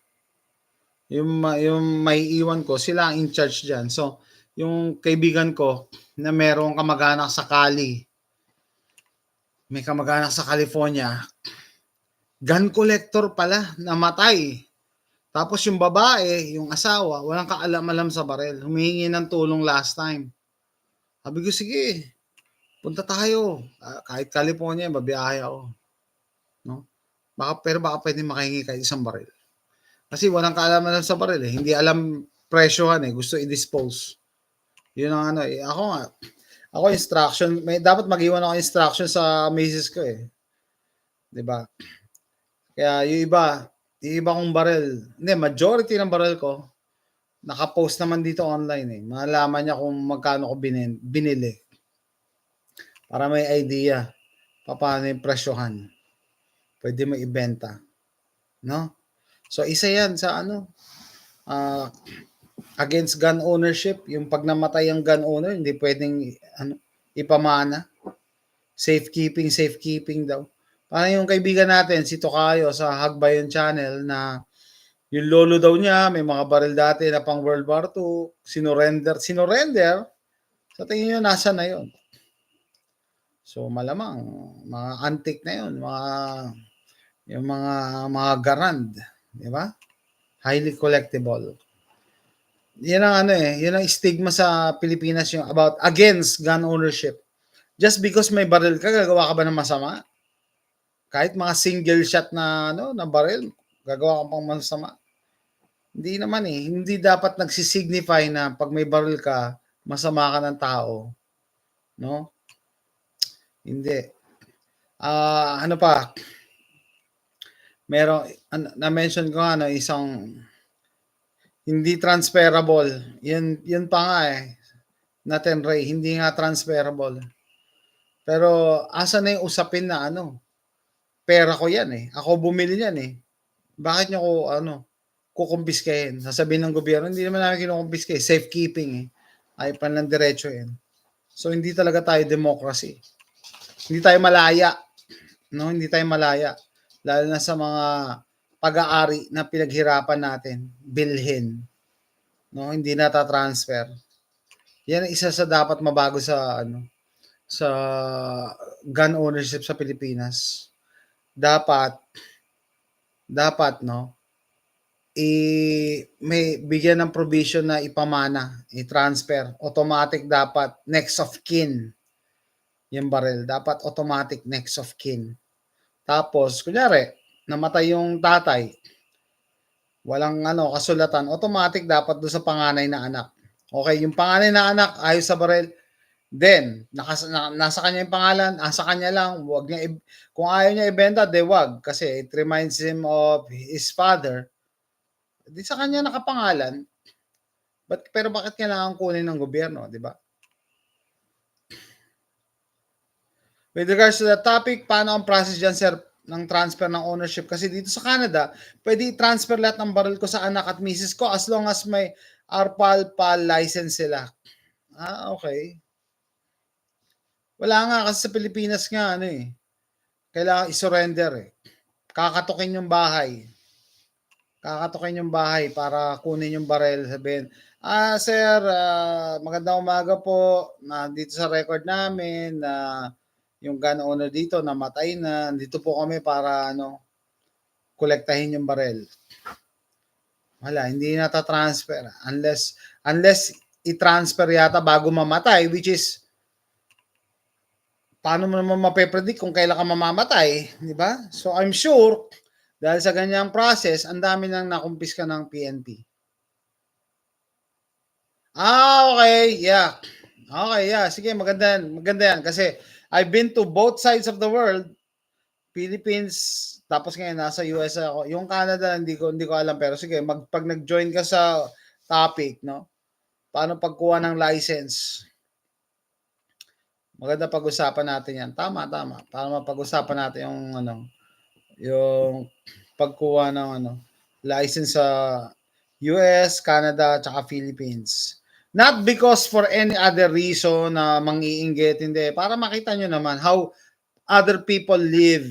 Yung may iwan ko, sila ang in charge dyan. So, yung kaibigan ko na merong kamag-anak sa Cali. May kamag-anak sa California. Gun collector pala, namatay. Tapos yung babae, yung asawa, walang kaalam-alam sa baril. Humihingi ng tulong last time. Sabi ko, sige, punta tayo. Kahit California, babiyahe ako. No? Pero baka pwede makahingi kahit isang baril. Kasi walang kaalaman sa baril eh. Hindi alam presyohan eh. Gusto i-dispose. Yun ang ano eh. Ako instruction, dapat mag-iwan ako instruction sa misis ko eh. 'Di ba? Kaya yung iba kong baril, hindi, majority ng baril ko, naka-post naman dito online eh. Malaman niya kung magkano ko binili. Para may idea paano yung presyohan. Pwede mo ibenta. No? So, isa yan sa against gun ownership. Yung pag namatay ang gun owner, hindi pwedeng ipamana. Safekeeping daw. Parang yung kaibigan natin, si Tokayo sa Hagbayon Channel na yung lolo daw niya, may mga baril dati na pang World War II, sinurrender. Sa tingin nyo, nasa na yun? So, malamang, mga antique na yun, yung mga garand, di ba? Highly collectible. Yan ang yun ang stigma sa Pilipinas yung about against gun ownership. Just because may baril ka, gagawa ka ba ng masama? Kahit mga single shot na na baril, gagawa ka pang masama. Hindi naman eh. Hindi dapat nagsisignify na pag may baril ka, masama ka ng tao. No? Hindi. Ano pa? Na-mention ko isang hindi transferable. Yun pa nga eh. Natin Ray, hindi nga transferable. Pero asa na yung usapin na pera ko yan eh. Ako bumili niyan eh. Bakit niyo ko kukumpiskahin? Sasabihin ng gobyerno, hindi naman namin kinukumpiskay. Safekeeping eh. Ay lang diretso yan. So hindi talaga tayo democracy. Hindi tayo malaya. No, hindi tayo malaya. Lalo na sa mga pag-aari na pinaghirapan natin, bilhin. No, hindi nata-transfer. Yan ang isa sa dapat mabago sa sa gun ownership sa Pilipinas. Dapat may bigyan ng provision na ipamana, i-transfer, automatic dapat next of kin. Yung baril, dapat automatic next of kin. Tapos, kunyari, namatay yung tatay, walang kasulatan, automatic dapat doon sa panganay na anak. Okay, yung panganay na anak ayos sa baril, then nasa kanya yung pangalan, nasa kanya lang, wag niya kung ayaw niya ibenta, wag kasi it reminds him of his father. Di sa kanya nakapangalan. Pero bakit kailangan kunin ng gobyerno, di ba? With regards to the topic, paano ang process dyan, sir, ng transfer ng ownership? Kasi dito sa Canada, pwede i-transfer lahat ng baril ko sa anak at misis ko as long as may ARPAL license sila. Okay. Wala nga kasi sa Pilipinas nga kailangan i-surrender eh. Kakatukin yung bahay. Para kunin yung baril. Sabihin, sir, magandang umaga po. Dito sa record namin na yung gun owner dito namatay na. Dito po kami para kolektahin yung baril. Wala, hindi nata-transfer unless i-transfer yata bago mamatay, which is paano mo naman mape-predict kung kailan ka mamamatay, di ba? So I'm sure dahil sa ganyang process, ang dami nang nakumpiska ng PNP. Okay, yeah. Okay, yeah. Sige, maganda yan kasi I've been to both sides of the world. Philippines, tapos ngayon nasa US ako. Yung Canada hindi ko alam, pero sige, pag nag-join ka sa topic, paano pagkuha ng license? Maganda pag-usapan natin 'yan. Tama. Para mapag-usapan natin yung pagkuha ng license sa US, Canada, tsaka Philippines. Not because for any other reason na mangiinggit, hindi. Para makita nyo naman how other people live,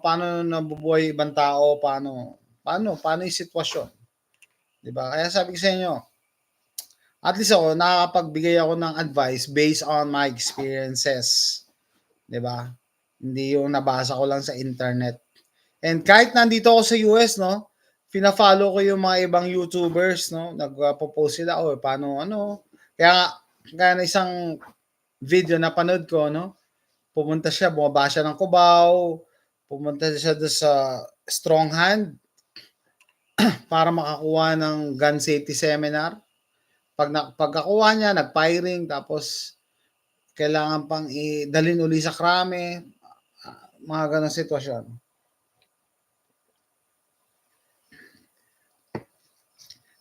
paano nabubuhay ibang tao, paano yung sitwasyon. 'Di ba? Kaya sabi ko sa inyo, At least ako, nakakapagbigay ako ng advice based on my experiences. 'Di ba? Hindi yung nabasa ko lang sa internet. And kahit nandito ako sa US, no, fina-follow ko yung mga ibang YouTubers, no, nagpo-post sila, oh, paano, ano, kaya na isang video na panood ko, no, pumunta siya, bumaba siya ng Cubao, pumunta siya doon sa Strong Hand para makakuha ng gun safety seminar. Pagkakuha niya, nag-firing, tapos kailangan pang idalhin uli sa krame, mga ganong sitwasyon.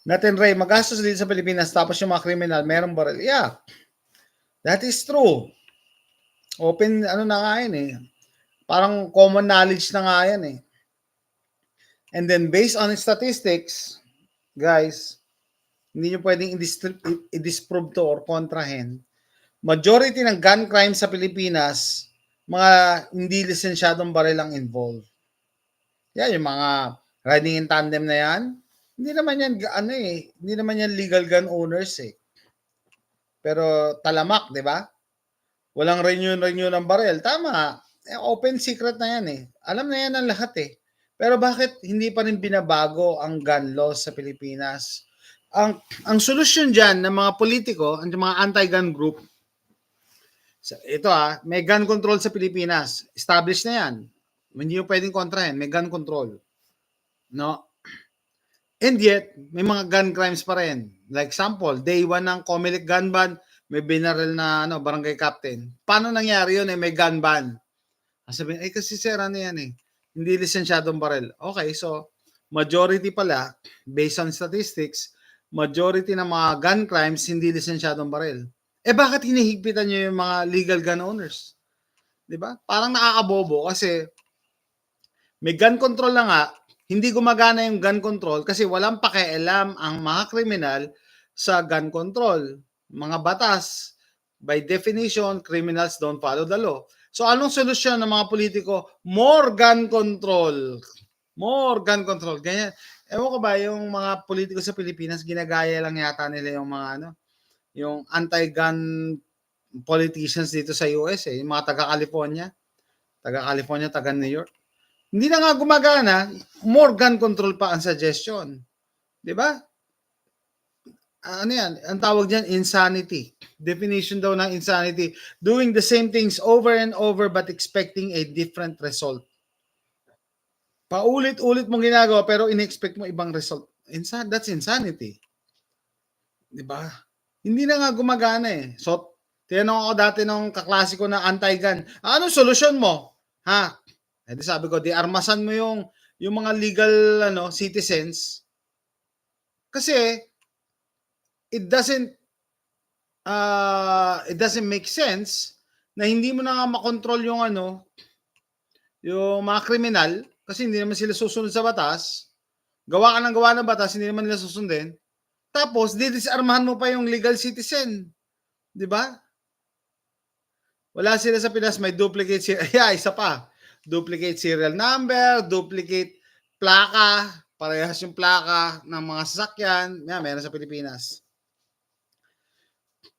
Natin Ray, magastos din sa Pilipinas tapos yung mga criminal, merong baril. Yeah, that is true. Open, ano na nga yan eh. Parang common knowledge na nga yan eh. And then based on statistics, guys, hindi nyo pwedeng i-disprove to or kontrahin. Majority ng gun crime sa Pilipinas, mga hindi lisensyadong baril ang involved. Yan, yung mga riding in tandem na yan, hindi naman yan, hindi naman yan legal gun owners eh. Pero talamak, di ba? Walang renew ng baril. Tama. Open secret na yan eh. Alam na yan ang lahat eh. Pero bakit hindi pa rin binabago ang gun laws sa Pilipinas? Ang solusyon dyan ng mga politiko, ang mga anti-gun group, ito may gun control sa Pilipinas. Established na yan. Hindi nyo pwedeng kontrahin. May gun control. No? And yet, may mga gun crimes pa rin. Like example, day 1 ng Comelec gun ban, may binaril na barangay captain. Paano nangyari yun? May gun ban. Sabihin, kasi sir, ano yan eh. Hindi lisensyadong baril. Okay, so, majority pala, based on statistics, majority ng mga gun crimes, hindi lisensyadong baril. Bakit hinihigpitan nyo yung mga legal gun owners? Diba? Parang nakakabobo kasi may gun control na nga, hindi gumagana yung gun control kasi walang pakialam ang mga kriminal sa gun control. Mga batas, by definition, criminals don't follow the law. So anong solusyon ng mga politiko? More gun control. More gun control. Ganyan. Ewan ko ba, yung mga politiko sa Pilipinas, ginagaya lang yata nila yung mga yung anti-gun politicians dito sa US eh. Yung mga taga-California, taga-New York. Hindi na nga gumagana, more gun control pa ang suggestion. 'Di ba? Ano yan? Ang tawag diyan, insanity. Definition daw ng insanity. Doing the same things over and over but expecting a different result. Paulit-ulit mong ginagawa pero in-expect mo ibang result. That's insanity. 'Di ba? Hindi na nga gumagana eh. So, tinanong ako dati ng kaklase ko na anti-gun. Anong solusyon mo? Ha? Sabi ko, di armasan mo yung mga legal citizens kasi it doesn't make sense na hindi mo na nga makontrol yung yung mga kriminal kasi hindi naman sila susunod sa batas. Gawa ka ng batas, hindi naman nila susundin. Tapos, didisarmahan mo pa yung legal citizen. Di ba? Wala sila sa Pinas, may duplicate isa pa. Duplicate serial number, duplicate plaka, parehas yung plaka ng mga sasakyan. Meron sa Pilipinas.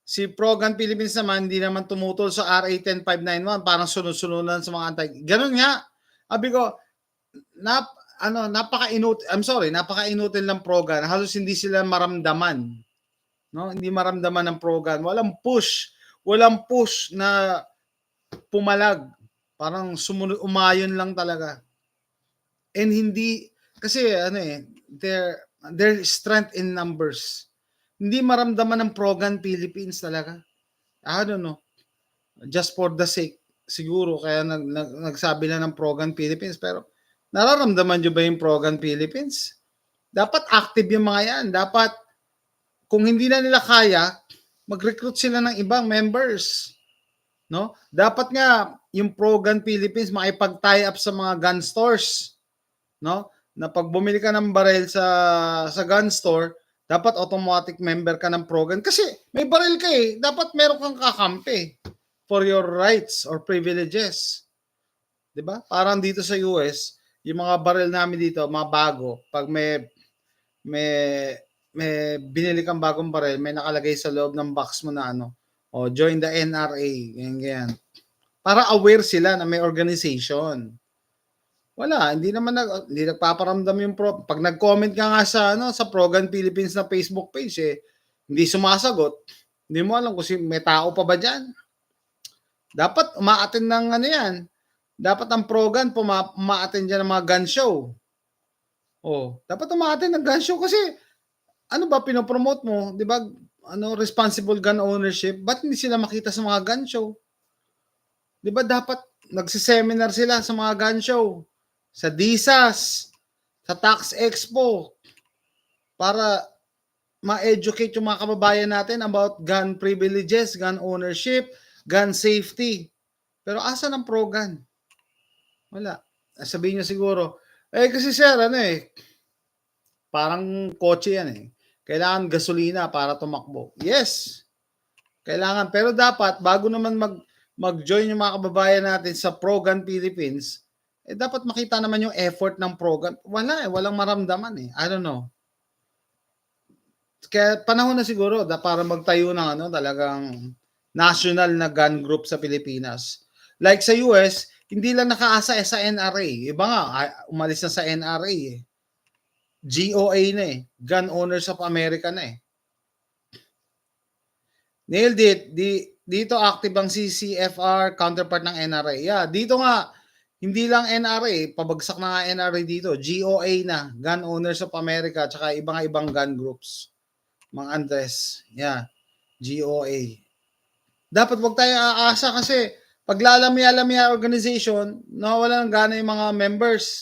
Si Pro-Gun Philippines naman, hindi naman tumutol sa RA 10591, parang sunod-sununan sa mga anti. Ganun nga. Sabi ko, napaka-inutil ng Pro-Gun. Halos hindi sila maramdaman. No? Hindi maramdaman ng Pro-Gun. Walang push na pumalag. Parang umayon lang talaga. And hindi, kasi their strength in numbers. Hindi maramdaman ng Pro-Gun Philippines talaga. I don't know. Just for the sake. Siguro, kaya nagsabi na ng Pro-Gun Philippines. Pero, nararamdaman nyo ba yung Pro-Gun Philippines? Dapat active yung mga yan. Dapat, kung hindi na nila kaya, mag-recruit sila ng ibang members. No? Dapat nga yung Pro-Gun Philippines makipag-tie up sa mga gun stores. No? Na pag bumili ka ng baril sa gun store, dapat automatic member ka ng Pro-Gun kasi may baril ka eh. Dapat meron kang kakampi for your rights or privileges. 'Di ba? Parang dito sa US, yung mga baril namin dito, mga bago, pag may may binili kang bagong baril, may nakalagay sa loob ng box mo na ano, o join the NRA, ganyan. Para aware sila na may organization. Wala, hindi nagpaparamdam yung pag nag-comment ka nga sa Progan Philippines na Facebook page hindi sumasagot. Hindi mo alam kung may tao pa ba diyan. Dapat umaattend ng ano 'yan. Dapat ang Progan umaattend diyan ng mga gun show. Dapat umaattend ng gun show kasi ano ba pinopromote mo, 'di ba? Responsible gun ownership. Ba't hindi sila makita sa mga gun show? 'Di ba dapat nagse-seminar sila sa mga gun show? Sa DSAS, sa Tax Expo, para ma-educate yung mga kababayan natin about gun privileges, gun ownership, gun safety. Pero asan ang pro-gun? Wala. Sabihin niyo siguro, kasi sir, parang kotse yan Kailangan gasolina para tumakbo. Yes, kailangan. Pero dapat, bago naman mag-join yung mga kababayan natin sa Pro-Gun Philippines, dapat makita naman yung effort ng Pro-Gun. Walang maramdaman I don't know. Kaya panahon na siguro para magtayo ng talagang national na gun group sa Pilipinas. Like sa US, hindi lang nakaasa sa NRA. Iba nga, umalis na sa NRA GOA na Gun Owners of America na Nailed it. Dito active ang CCFR, counterpart ng NRA. Yeah, dito nga, hindi lang NRA, pabagsak na nga NRA dito. GOA na, Gun Owners of America, tsaka ibang gun groups. Mga Andres. Yeah, GOA. Dapat wag tayo aasa kasi pag lalamya organization, nawawala ng gana yung mga members.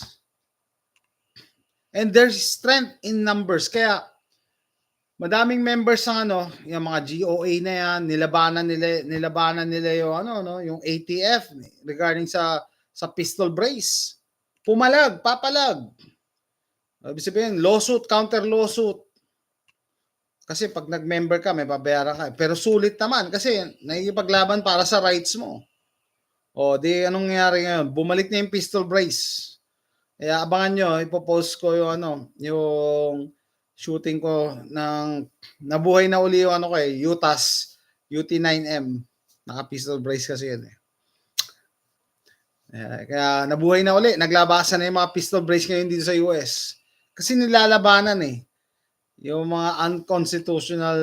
And there's strength in numbers. Kaya, madaming members ng yung mga GOA na yan, nilabanan nila yung yung ATF regarding sa pistol brace. Papalag. Ibig sabihin, lawsuit, counter lawsuit. Kasi pag nag-member ka, may babayaran ka. Pero sulit naman kasi nakikipaglaban para sa rights mo. Anong nangyari ngayon? Bumalik na yung pistol brace. Kaya abangan nyo, ipopost ko yung yung shooting ko ng nabuhay na uli yung UTAS UT9M. Naka-pistol brace kasi yun Kaya nabuhay na uli. Naglabasan na yung mga pistol brace ngayon dito sa US. Kasi nilalabanan yung mga unconstitutional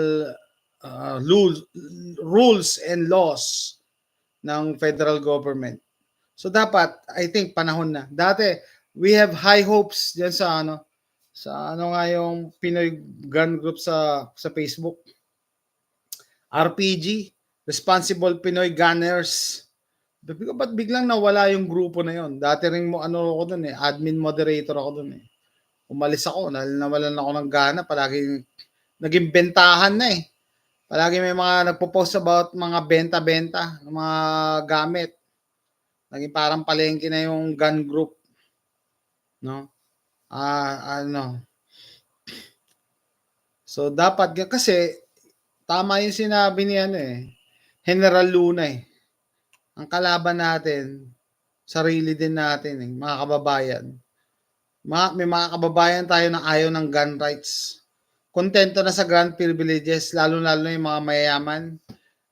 rules and laws ng federal government. So dapat, I think panahon na. Dati, we have high hopes diyan sa nga yung Pinoy Gun Group sa Facebook. RPG, Responsible Pinoy Gunners. Sabi ko, ba't biglang nawala yung grupo na yon? Dati rin ako dun admin moderator ako dun Umalis ako, nawalan ako ng gana, palagi naging bentahan na Palagi may mga nagpo-post about mga benta-benta, mga gamit. Naging parang palengke na yung gun group. No? So dapat kasi tama yung sinabi ni General Luna Ang kalaban natin, sarili din natin mga kababayan. May mga kababayan tayo na ayaw ng gun rights. Kontento na sa gun privileges, lalo na yung mga mayayaman,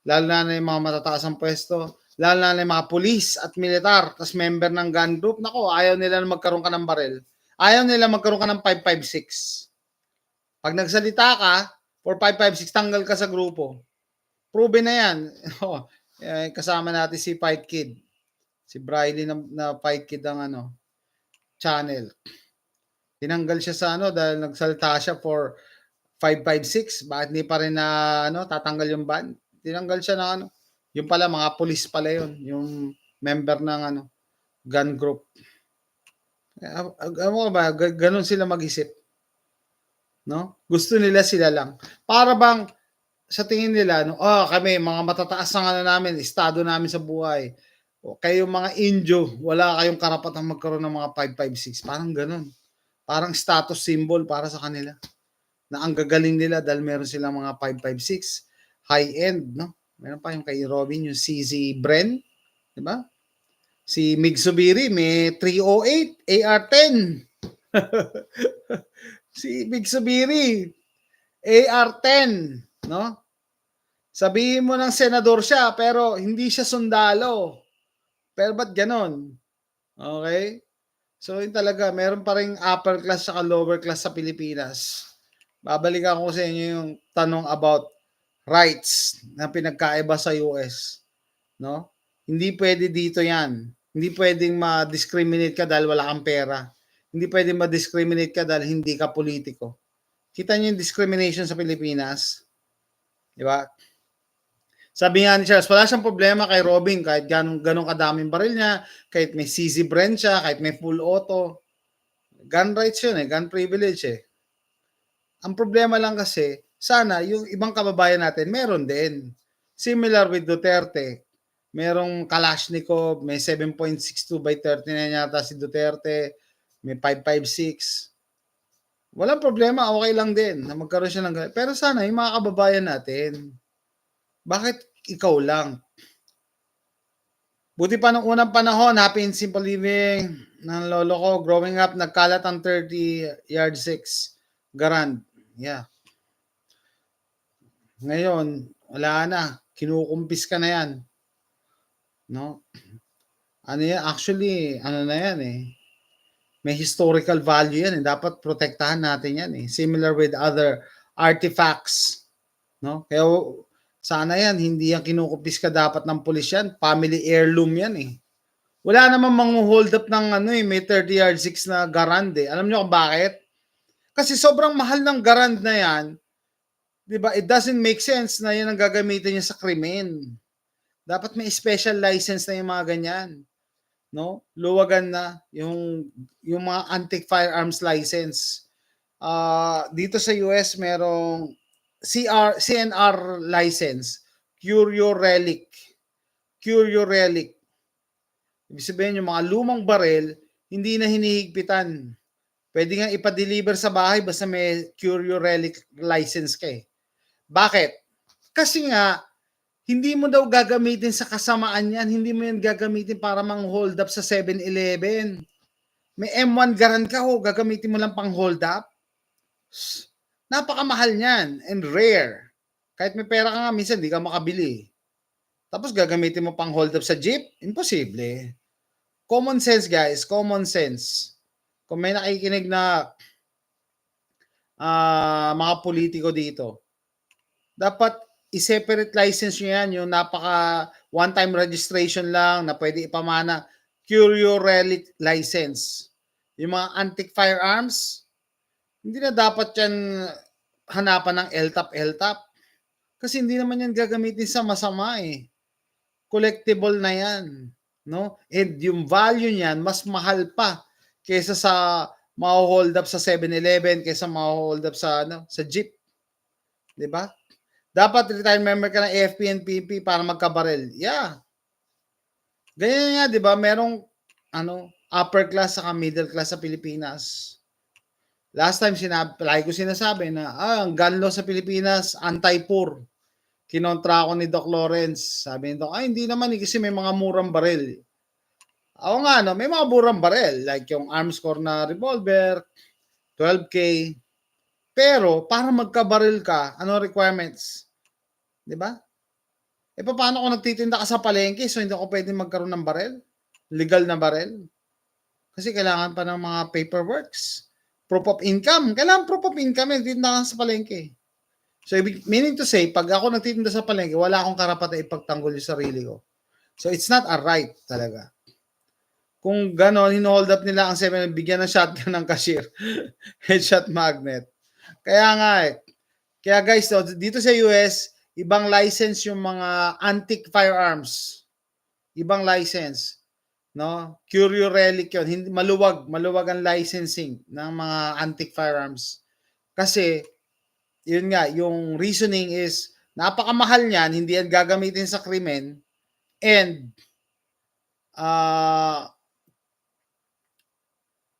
lalo na yung mga matataas ang pwesto, lalo na yung mga pulis at militar, tas member ng gun group. Nako, ayaw nila na magkaroon ka ng baril. Ayaw nila magkaroon ka ng 556. Pag nagsalita ka, for 556, tanggal ka sa grupo. Proven na yan. Kasama natin si Fight Kid. Si Briley na Fight Kid ang channel. Tinanggal siya sa dahil nagsalita siya for 556. Bakit hindi pa rin na tatanggal yung ban? Tinanggal siya ng yung pala mga pulis pala yun, yung member ng gun group. Ba, ganun sila mag-isip. No? Gusto nila sila lang. Para bang sa tingin nila kami mga matataas ng namin, estado namin sa buhay. Kayo mga Indio, wala kayong karapatang magkaroon ng mga 556. Parang ganun. Parang status symbol para sa kanila. Na ang gagaling nila dahil meron silang mga 556 high-end, no? Meron pa yung kay Robin, yung CZ Bren, di ba? Si Mig Subiri may 308 AR-10. Si Mig Subiri AR-10, no? Sabihin mo ng senador siya, pero hindi siya sundalo. Pero ba't ganon? Okay? So, yun talaga, meron pa rin upper class at lower class sa Pilipinas. Babalikan ko sa inyo yung tanong about rights na pinagkaiba sa US. No? Hindi pwede dito yan. Hindi pwedeng ma-discriminate ka dahil wala kang pera. Hindi pwedeng ma-discriminate ka dahil hindi ka politiko. Kita niyo yung discrimination sa Pilipinas? Di ba? Sabi nga ni Charles, wala siyang problema kay Robin kahit ganong kadaming baril niya, kahit may CZ brand siya, kahit may full auto. Gun rights yun gun privilege Ang problema lang kasi, sana yung ibang kababayan natin meron din. Similar with Duterte. Merong Kalashnikov, may 7.62 by 39 yata si Duterte, may 5.56. Walang problema, okay lang din na magkaroon siya ng. Pero sana yung mga kababayan natin, bakit ikaw lang? Buti pa nung unang panahon, happy and simple living ng lolo ko. Growing up, nagkalat ang 30-yard 6 garand. Yeah. Ngayon, wala na. Kinukumpis ka na yan. No? Ano yan? Actually, ano na yan may historical value yan Dapat protektahan natin yan Similar with other artifacts. No? Kaya sana yan, hindi yan kinukumpis ka dapat ng pulis yan. Family heirloom yan Wala naman mang-hold up ng may 30-yard 6 na garand Alam niyo kung bakit? Kasi sobrang mahal ng garand na yan. 'Di ba? It doesn't make sense na yan ang gagamitin niya sa krimen. Dapat may special license na yung mga ganyan. No? Luwagan na yung mga antique firearms license. Dito sa US merong CNR license, Curio Relic. Curio Relic. Ibig sabihin yung mga lumang baril, hindi na hinihigpitan. Pwede nga ipa-deliver sa bahay basta may Curio Relic license ka Bakit? Kasi nga, hindi mo daw gagamitin sa kasamaan yan. Hindi mo yan gagamitin para mang-hold up sa 7-Eleven. May M1 garand ka gagamitin mo lang pang hold up. Napakamahal niyan and rare. Kahit may pera ka nga, minsan di ka makabili. Tapos gagamitin mo pang hold up sa jeep? Imposible. Common sense guys, common sense. Kung may nakikinig na mga politiko dito, dapat i-separate license nyo yan, yung napaka one-time registration lang na pwede ipamana, Curio Relic license. Yung mga antique firearms, hindi na dapat yan hanapan ng LTAP. Kasi hindi naman yan gagamitin sa masama Collectible na yan. No? And yung value niyan, mas mahal pa kaysa sa ma-hold up sa 7-Eleven, kaysa ma-hold up sa jeep. 'Di ba? Dapat retired member ka ng AFP and PP para magkabaril. Yeah. Ganyan nga, 'di ba? Merong upper class at middle class sa Pilipinas. Last time lagi ko sinasabi na ang gun law sa Pilipinas anti-poor. Kinontra ako ni Doc Lawrence. Sabi ni Doc, hindi naman kasi may mga murang baril. Oo nga, may mga murang baril. Like yung arms core na revolver, 12K. Pero, para magkabaril ka, ano requirements? 'Di ba? Paano kung nagtitinda ka sa palengke so hindi ako pwedeng magkaroon ng baril? Legal na baril? Kasi kailangan pa ng mga paperworks. Proof of income. Kailangan proof of income tinda ka sa palengke. So, meaning to say, pag ako nagtitinda sa palengke, wala akong karapatan ipagtanggol yung sarili ko. So, it's not a right talaga. Kung gano'n, hinohold up nila ang 7, bigyan ng shotgun ng cashier. Headshot magnet. Kaya nga Kaya guys, dito sa US, ibang license yung mga antique firearms. Ibang license. No? Curio Relic yun. Hindi, maluwag ang licensing ng mga antique firearms. Kasi, yun nga, yung reasoning is, napakamahal niyan, hindi yan gagamitin sa krimen, and,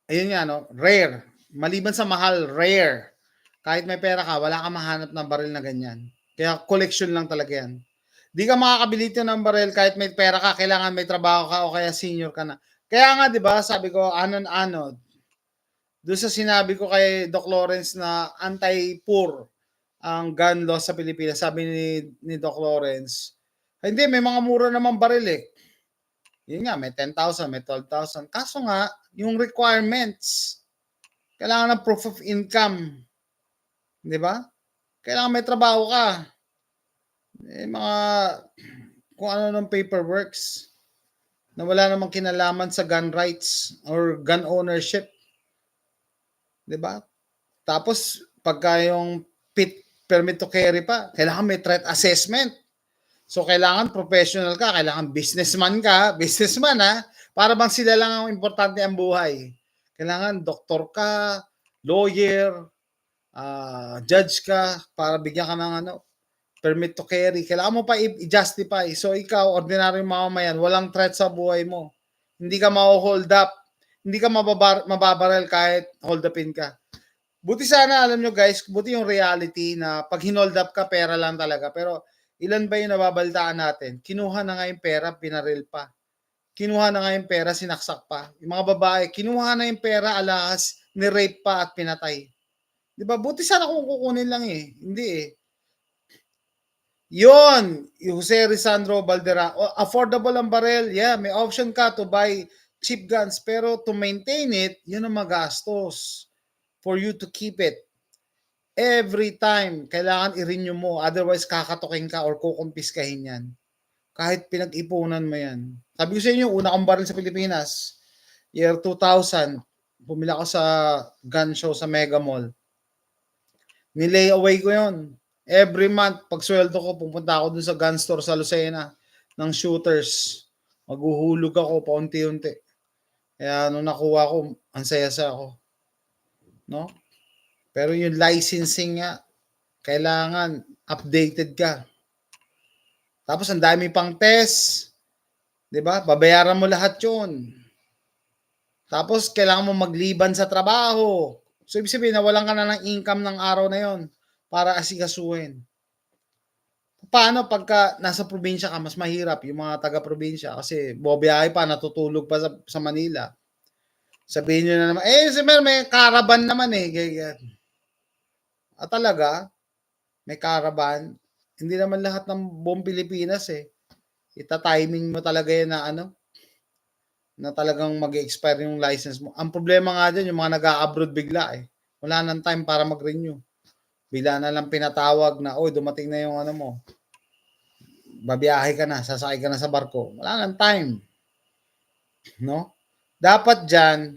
ayun nga, rare. Maliban sa mahal, rare. Kahit may pera ka, wala kang mahanap ng baril na ganyan. Kaya collection lang talaga yan. Di ka makakabili ng baril kahit may pera ka, kailangan may trabaho ka o kaya senior ka na. Kaya nga, di ba, sabi ko, anon-anod. Doon sa sinabi ko kay Doc Lawrence na anti-poor, ang gun law sa Pilipinas, sabi ni Doc Lawrence, hindi, may mga mura naman baril eh. Yun nga, may 10,000, may 12,000. Kaso nga, yung requirements, kailangan ng proof of income. Di ba? Kailangan may trabaho ka. Mga, kung ano ng paperworks, na wala namang kinalaman sa gun rights or gun ownership. Di ba? Tapos, pagka yung permit to carry pa, kailangan may threat assessment. So, kailangan professional ka, kailangan businessman ha, para bang sila lang ang importante ang buhay. Kailangan doktor ka, lawyer, judge ka, para bigyan ka ng permit to carry. Kailangan mo pa i-justify. So, ikaw, ordinary mamamayan, walang threat sa buhay mo. Hindi ka ma-hold up. Hindi ka mababaril kahit hold upin ka. Buti sana, alam nyo guys, buti yung reality na pag hinold up ka, pera lang talaga. Pero ilan ba yung nababalitaan natin? Kinuha na nga yung pera, pinaril pa. Kinuha na nga yung pera, sinaksak pa. Yung mga babae, kinuha na yung pera, alahas, ni-rape pa at pinatay. Di ba? Buti sana kung kukunin lang eh. Hindi eh. Yon, Jose Rizandro Valderrama. Affordable ang barrel. Yeah, may option ka to buy cheap guns. Pero to maintain it, yun ang magastos for you to keep it. Every time, kailangan i-renew mo. Otherwise, kakatukin ka or kukumpiskahin yan. Kahit pinag-ipunan mo yan. Sabi ko sa inyo, una kong baril sa Pilipinas, year 2000, pumila ko sa gun show sa Mega Mall. Nilay away ko yon. Every month, pag sweldo ko, pupunta ako dun sa gun store sa Lucena ng shooters. Maghuhulog ako paunti-unti. Kaya nung nakuha ko, ang saya-saya ako. No? Pero yung licensing nga, kailangan updated ka. Tapos ang dami pang test. 'Di ba? Babayaran mo lahat 'yon. Tapos kailangan mo magliban sa trabaho. So ibig sabihin nawalan ka na ng income ng araw na 'yon para asikasuhin. Paano pagka nasa probinsya ka, mas mahirap yung mga taga-probinsya kasi bumiyahe pa, natutulog pa sa Manila. Sabihin nyo na naman, si Mer, may caravan naman eh. Talaga, may caravan. Hindi naman lahat ng buong Pilipinas eh. Ita-timing mo talaga yan na talagang mag-expire yung license mo. Ang problema nga dyan, yung mga nag-a-abroad bigla eh. Wala nang time para mag-renew. Bigla na lang pinatawag na, dumating na yung mo. Babiyahe ka na, sasakay ka na sa barko. Wala nang time. No? Dapat dyan,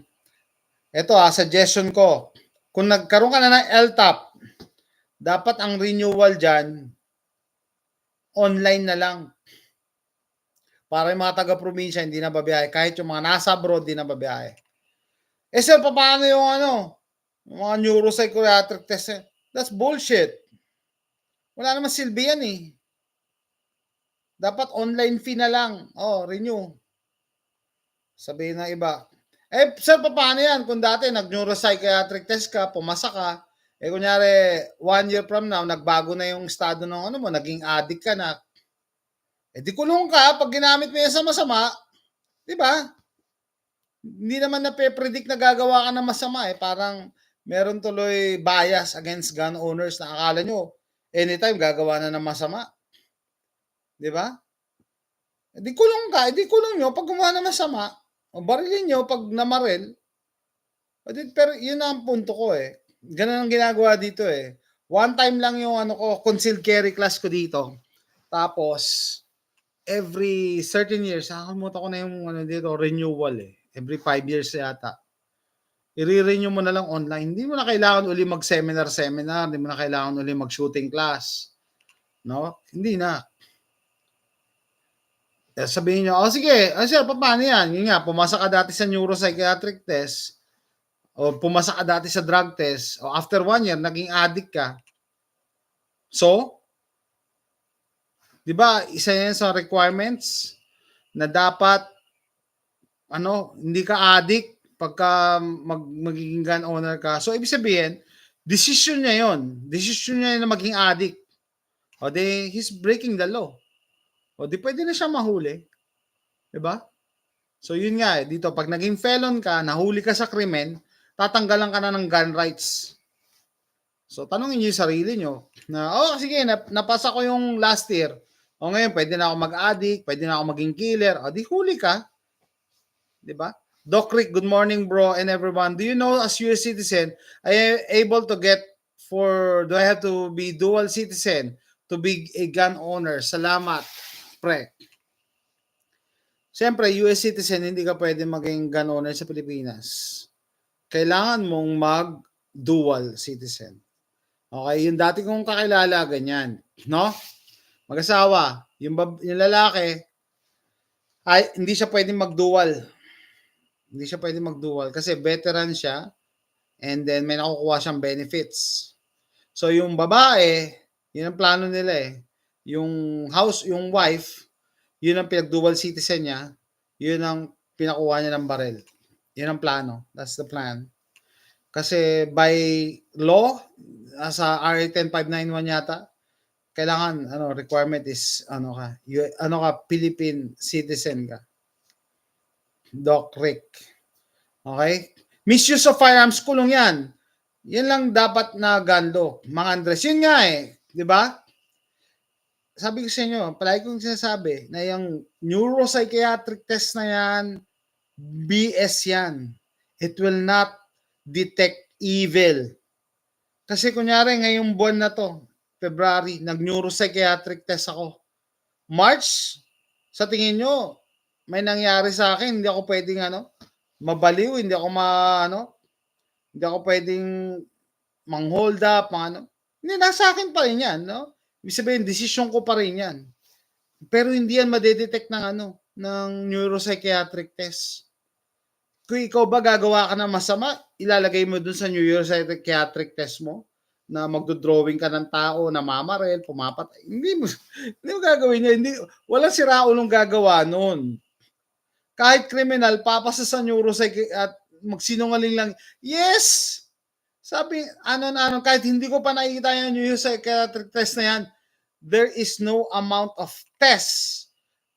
ito suggestion ko, kung nagkaroon ka na ng LTAP, dapat ang renewal dyan, online na lang. Para yung mga taga-probinsya hindi na babiyahe. Kahit yung mga nasa abroad, hindi na babiyahe. Sir, paano yung yung mga neuropsychiatric test? That's bullshit. Wala naman silbi yan eh. Dapat online fee na lang. Renew. Sabihin ng iba. Sir, paano yan? Kung dati nag-neuropsychiatric test ka, pumasa ka, kunyari, 1 year from now, nagbago na yung estado ng mo, naging addict ka na, di kulong ka pag ginamit mo yan sa masama. Di ba? Hindi naman na-predict na gagawa ka ng masama eh. Parang meron tuloy bias against gun owners na akala nyo, anytime gagawa na ng masama. Di ba? Di kulong ka, di kulong nyo pag gumawa ng masama. O barilin nyo pag namaril. Pero yun ang punto ko eh. Ganun ang ginagawa dito eh. One time lang yung concealed carry class ko dito. Tapos, every certain years, nakakalimutan ko na yung dito, renewal eh. Every 5 years yata. I-renew mo na lang online. Hindi mo na kailangan uli mag-seminar. Hindi mo na kailangan uli mag-shooting class. No? Hindi na. Sabihin nyo, sige, sir, paano yan? Yun nga, pumasa ka dati sa neuropsychiatric test, o pumasa ka dati sa drug test, o after 1 year, naging addict ka. So, di ba, isa yan sa requirements na dapat, hindi ka addict pagka magiging gun owner ka. So, ibig sabihin, decision niya yon. Decision niya na maging addict. O di, he's breaking the law. O di pwede na siya mahuli. Diba? So yun nga dito, pag naging felon ka, nahuli ka sa krimen, tatanggalan ka na ng gun rights. So, tanongin niyo yung sarili niyo na, oh, sige, napasa ko yung last year. O ngayon, pwede na ako mag-addict, pwede na ako maging killer. O, di huli ka. Di ba? Doc Rick, good morning, bro, and everyone. Do you know, as US citizen, I am able to get do I have to be dual citizen to be a gun owner? Salamat, pre. Siyempre, US citizen, hindi ka pwede maging gun owner sa Pilipinas. Kailangan mong mag-dual citizen. Okay, yung dati kong kakilala, ganyan. No? Mag-asawa. Yung lalaki, ay, hindi siya pwedeng mag-dual. Hindi siya pwedeng mag-dual kasi veteran siya and then may nakukuha siyang benefits. So, yung babae, yun ang plano nila eh. Yung wife, yun ang pinag-dual citizen niya, yun ang pinakuha niya ng baril. Yun ang plano. That's the plan. Kasi by law, sa RA 10591 yata, kailangan requirement is Philippine citizen ka. Doc Rick. Okay? Misuse of firearms, kulong yan. Yan lang dapat na gando. Mga Andres, yun nga eh. Di ba? Sabi ko sa inyo, palagi kong sinasabi na yung neuropsychiatric test na yan, BS yan. It will not detect evil. Kasi kunyari ngayong buwan na to, February, nag-neuropsychiatric test ako. March, sa tingin nyo, may nangyari sa akin, hindi ako pwedeng mabaliw, hindi ako pwedeng mang-hold up, Hindi, nasa akin pa rin yan, no? Ibig sabihin, desisyon ko pa rin yan. Pero hindi yan madedetect ng neuropsychiatric test. Kung ikaw ba gagawa ka ng masama, ilalagay mo dun sa neuropsychiatric test mo na magdo-drawing ka ng tao, namamaril, pumapatay. Hindi mo gagawin yan. Walang siraulong gagawa nun. Kahit criminal, papasa sa neuropsychiatric at magsinungaling lang. Yes! Sabi, kahit hindi ko pa nakikita yung neuropsychiatric test na yan, there is no amount of tests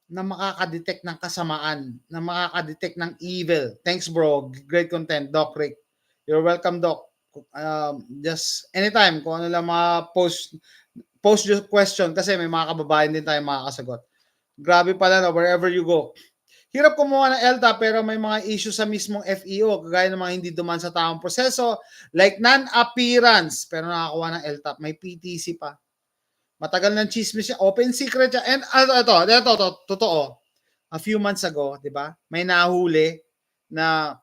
na makakadetect ng kasamaan, na makakadetect ng evil. Thanks, bro. Great content, Doc Rick. You're welcome, Doc. Just anytime, kung ano lang mga post your question kasi may mga kababayan din tayo makakasagot. Grabe pala na wherever you go. Hirap kumuha ng LTAP pero may mga issue sa mismong FEO kagaya ng mga hindi duman sa tamang proseso like non-appearance pero nakakuha ng LTAP. May PTC pa. Matagal ng chismis siya. Open secret siya. And ito, totoo. A few months ago, di ba? May nahuli na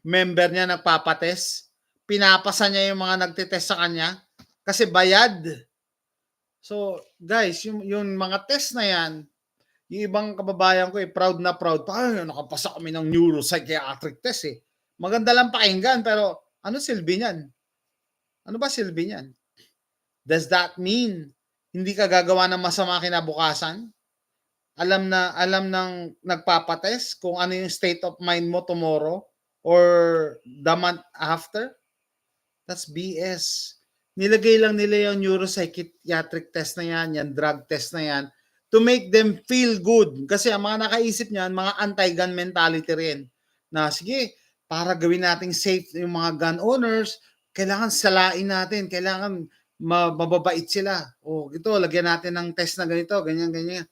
member niya nagpapates. Pinapasa niya yung mga nagtitest sa kanya kasi bayad. So, guys, yung mga test na yan, yung ibang kababayan ko proud na proud. Nakapasa kami ng neuropsychiatric test eh. Maganda lang pakinggan pero ano silbi niyan? Ano ba silbi niyan? Does that mean hindi ka gagawa ng masama kinabukasan? Alam ng nagpapatest kung ano yung state of mind mo tomorrow or the month after? That's BS. Nilagay lang nila yung neuropsychiatric test na yan, yung drug test na yan, to make them feel good. Kasi ang mga nakaisip niyan, mga anti-gun mentality rin. Na sige, para gawin nating safe yung mga gun owners, kailangan salain natin, kailangan mababait sila. O ito, lagyan natin ng test na ganito, ganyan, ganyan.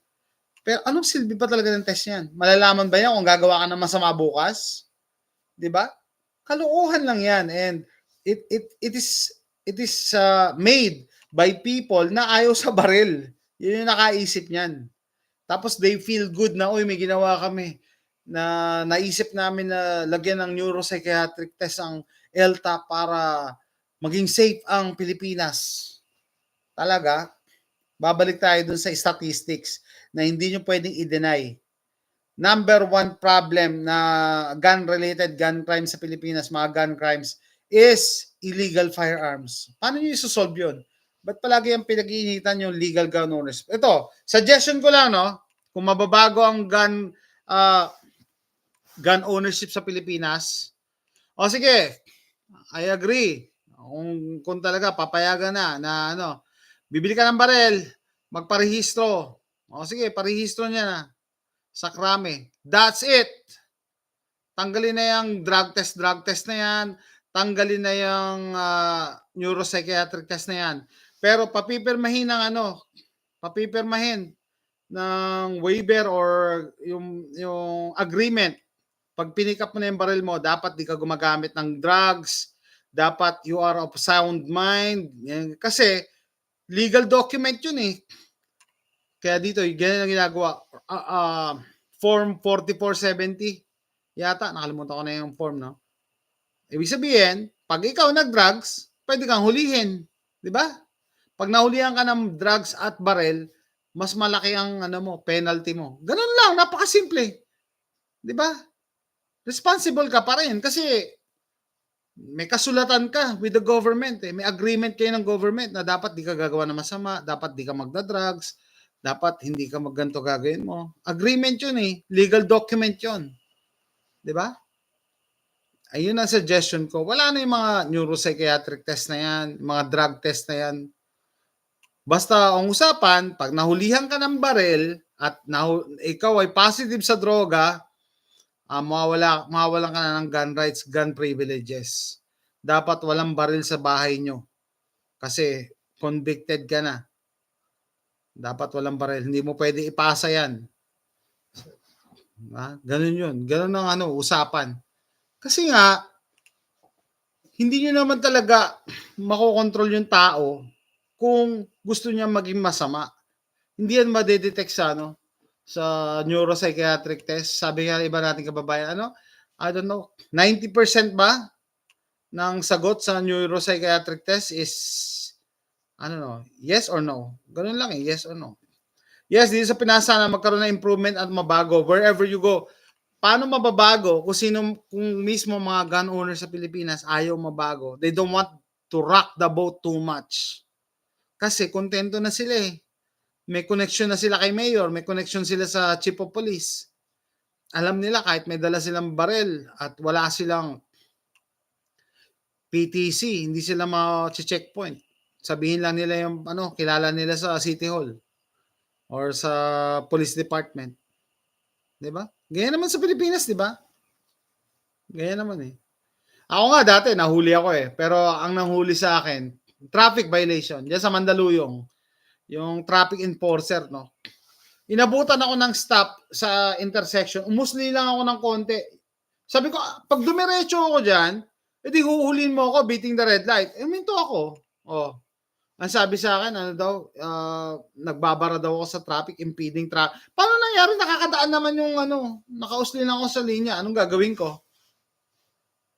Pero anong silbi pa talaga ng test yan? Malalaman ba yan kung gagawa ka ng masama bukas? Diba? Kalukuhan lang yan. And it is made by people na ayaw sa baril. Yun yung nakaisip niyan. Tapos they feel good na, may ginawa kami na naisip namin na lagyan ng neuropsychiatric test ang LTAP para maging safe ang Pilipinas. Talaga, babalik tayo dun sa statistics na hindi nyo pwedeng i-deny. Number one problem na gun-related gun crimes sa Pilipinas, mga gun crimes, is illegal firearms. Paano nyo isosolve yun? Ba't palagi ang pinag-iinitan yung legal gun owners? Ito, suggestion ko lang, no? Kung mababago ang gun ownership sa Pilipinas, sige, I agree. Kung talaga papayagan na bibili ka ng barel, magparehistro. Sige, parehistro niya na sa krame. That's it. Tanggalin na yung drug test na yan. tanggalin na yung neuropsychiatric test na yan. Pero papipirmahin ng waiver or yung agreement. Pag pinick up mo na yung baril mo, dapat di ka gumagamit ng drugs, dapat you are of sound mind. Yan. Kasi legal document yun eh. Kaya dito, ganyan ang ginagawa. Form 4470. Yata, nakalimutan ko na yung form, no? Ibig sabihin, pag ikaw nag-drugs, pwede kang hulihin. Di ba? Pag nahulihan ka ng drugs at baril, mas malaki ang penalty mo. Ganun lang, napakasimple. Di ba? Responsible ka pa rin kasi may kasulatan ka with the government. May agreement kayo ng government na dapat di ka gagawa ng masama, dapat di ka magda-drugs, dapat hindi ka magganto gagawin mo. Agreement yun eh. Legal document yun. Di ba? Ayun ang suggestion ko. Wala na yung mga neuropsychiatric test na yan, mga drug test na yan. Basta ang usapan, pag nahulihan ka ng baril at ikaw ay positive sa droga, mawawalan ka na ng gun rights, gun privileges. Dapat walang baril sa bahay nyo. Kasi convicted ka na. Dapat walang baril. Hindi mo pwede ipasa yan. Ganun yun. Ganun ang usapan. Kasi nga, hindi nyo naman talaga makokontrol yung tao kung gusto niya maging masama. Hindi yan madedetect sa neuropsychiatric test. Sabi nga iba nating kababayan, I don't know, 90% ba ng sagot sa neuropsychiatric test is, yes or no? Ganun lang eh, yes or no. Yes, dito sa Pinas sana magkaroon ng improvement at mabago wherever you go. Paano mababago kung mismo mga gun owners sa Pilipinas ayaw mabago? They don't want to rock the boat too much. Kasi kontento na sila eh. May connection na sila kay Mayor, may connection sila sa Chief of Police. Alam nila kahit may dala silang barel at wala silang PTC, hindi sila ma-checkpoint. Sabihin lang nila yung kilala nila sa City Hall or sa Police Department. 'Di ba? Ganyan naman sa Pilipinas, 'di ba? Ganyan naman eh. Ako nga dati nahuli ako eh, pero ang nanghuli sa akin, traffic violation. Diyan sa Mandaluyong, yung traffic enforcer, no. Inabutan ako ng stop sa intersection. Umusli lang ako ng konti. Sabi ko, pag dumiretso ako diyan, edi huhulin mo ako beating the red light. Minto ako. Ang sabi sa akin, nagbabara daw ako sa traffic, impeding traffic. Paano nangyari? Nakakadaan naman yung nakausli lang ako sa linya. Anong gagawin ko?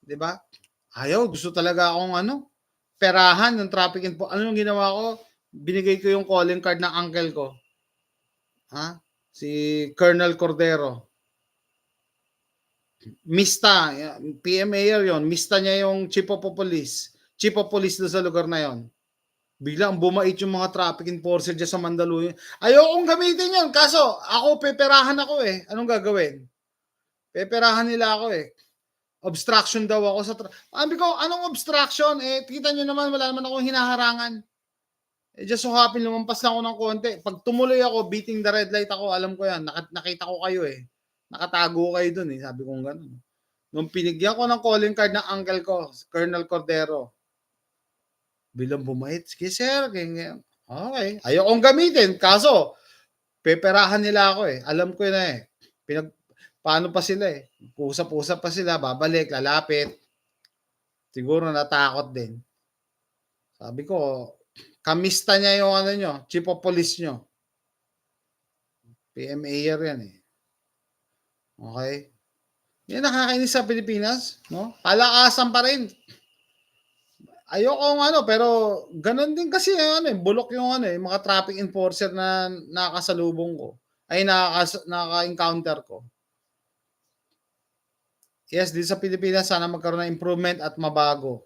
'Di ba? Ayaw, gusto talaga akong perahan ng traffic info. Ano yung ginawa ko? Binigay ko yung calling card ng uncle ko. Si Colonel Cordero. Mista, PMAR yon. Mista niya yung Chief of Police. Chief of Police doon sa lugar na yon. Biglang bumait yung mga traffic enforcer dyan sa Mandaluyong. Ayokong gamitin yan. Kaso, ako, peperahan ako eh. Anong gagawin? Peperahan nila ako eh. Obstruction daw ako sa sabi ko, anong obstruction? Kita nyo naman, wala naman akong hinaharangan. Just so happen, lumampas lang ako ng konti. Pag tumuloy ako, beating the red light ako, alam ko yan. Nakita ko kayo eh. Nakatago kayo dun eh. Sabi ko gano'n. Nung pinigyan ko ng calling card ng uncle ko, Colonel Cordero, bilang bumait, sige sir, okay. Ayokong gamitin. Kaso, peperahan nila ako eh. Alam ko na eh. Paano pa sila eh. Usap-usap pa sila, babalik, lalapit. Siguro natakot din. Sabi ko, kamista niya yung Chief of Police nyo. PMAR yan eh. Okay? Yan nakakainis sa Pilipinas, no? Palakasan pa rin. Ayoko pero ganun din kasi bulok yung mga traffic enforcer na nakakasalubong ko. Ay nakaka-encounter ko. Yes, dito sa Pilipinas sana magkaroon ng improvement at mabago.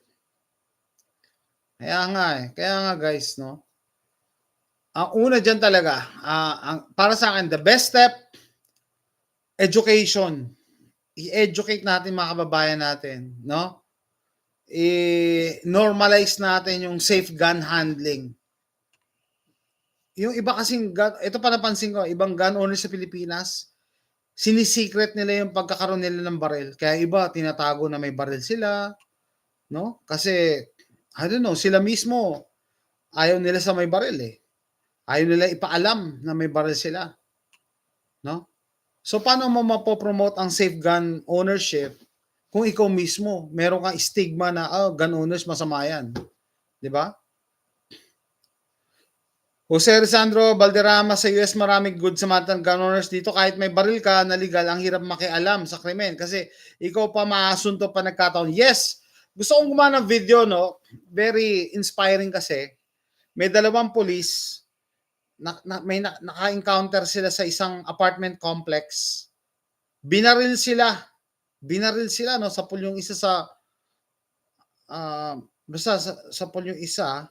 Kaya nga guys, no. Ang una diyan talaga, para sa akin the best step, education. I-educate natin mga kababayan natin, no? I-normalize natin yung safe gun handling. Yung iba kasing ito pa napansin ko, ibang gun owners sa Pilipinas, sinisecret nila yung pagkakaroon nila ng baril. Kaya iba tinatago na may baril sila, no? Kasi I don't know, sila mismo ayaw nila sa may baril eh. Ayaw nila ipaalam na may baril sila, no? So paano mo mapopromote ang safe gun ownership kung ikaw mismo meron kang stigma na gun owners masama yan, 'di ba? Jose Alessandro Valderrama sa US, maraming good Samaritan gun owners dito. Kahit may baril ka na legal, ang hirap makialam sa krimen kasi ikaw pa maasunto pa nagkataon. Yes, gusto kong gumawa ng video, no? Very inspiring kasi. May dalawang police, naka-encounter sila sa isang apartment complex. Binaril sila. Binaril sila, no? Sapul yung isa sa, basta sapul yung isa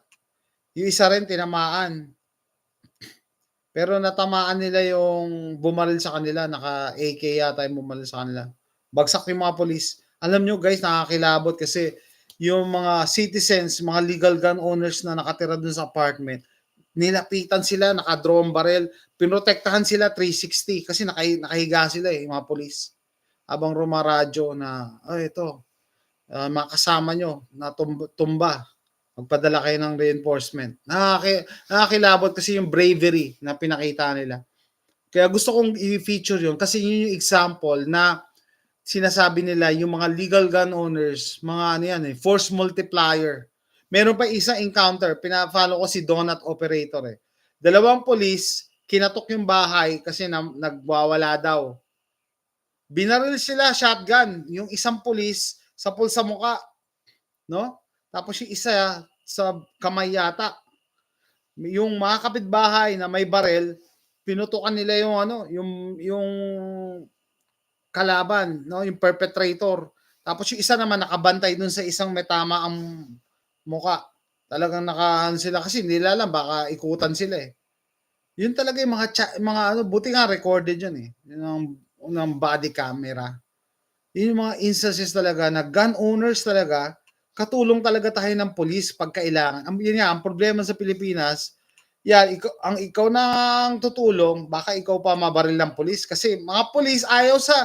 rin tinamaan. Pero natamaan nila yung bumaril sa kanila, naka-AK yata yung bumaril sa kanila. Bagsak yung mga polis. Alam nyo guys, nakakilabot kasi yung mga citizens, mga legal gun owners na nakatira dun sa apartment, nilapitan sila, naka-draw ang baril, pinotektahan sila 360 kasi nakahiga sila yung mga polis. Habang rumaradyo na, ito, mga kasama nyo, na tumba. Magpadala kayo ng reinforcement. Nakakilabot kasi yung bravery na pinakita nila. Kaya gusto kong i-feature yun kasi yun yung example na sinasabi nila yung mga legal gun owners, mga ano yan force multiplier. Meron pa isang encounter, pina-follow ko si Donut Operator eh. Dalawang police, kinatok yung bahay kasi nagwawala daw. Binaril sila shotgun, yung isang police sa pulsa muka, no? Tapos yung isa sa kamay yata. Yung mga kapitbahay na may barel, pinutukan nila yung yung kalaban, no, yung perpetrator. Tapos yung isa naman nakabantay dun sa isang may tama ang muka. Talagang nakahan sila kasi hindi nila alam baka ikutan sila eh. Yun talaga yung mga buti nga recorded yun eh. Yung ng body camera. Yun yung mga instances talaga na gun owners talaga katulong talaga tayo ng police pag kailangan. Yun nga, ang problema sa Pilipinas, yan, ikaw nang tutulong, baka ikaw pa mabaril ng police kasi mga police ayaw sa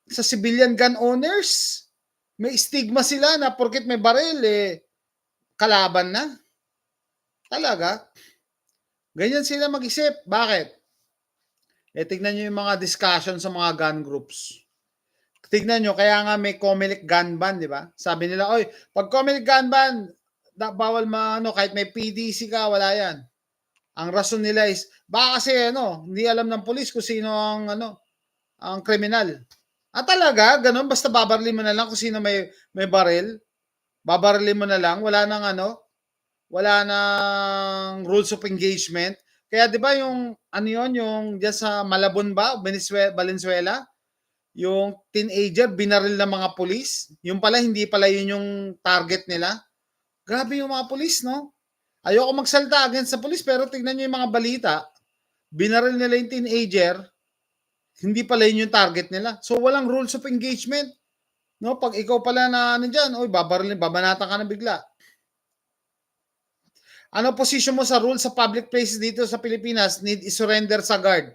civilian gun owners. May stigma sila na porket may baril, kalaban na. Talaga. Ganyan sila mag-isip. Bakit? Tignan nyo yung mga discussion sa mga gun groups. Tignan nyo, kaya nga may Comelec gun ban, di ba? Sabi nila, oy, pag Comelec gun ban, bawal kahit may PDC ka, wala yan. Ang rason nila is, baka kasi hindi alam ng pulis kung sino ang kriminal. Talaga, ganun, basta babarilin mo na lang kung sino may baril. Babarilin mo na lang, wala nang rules of engagement. Kaya di ba yung, yung diyan sa Malabon ba, Valenzuela, yung teenager, binaril ng mga pulis. Yung pala, hindi pala yun yung target nila. Grabe yung mga pulis, no? Ayoko magsalta against sa pulis, pero tignan nyo yung mga balita. Binaril nila yung teenager, hindi pala yun yung target nila. So, walang rules of engagement. No? Pag ikaw pala na dyan, babanata ka na bigla. Ano position mo sa rules sa public places dito sa Pilipinas? Need i-surrender sa guard.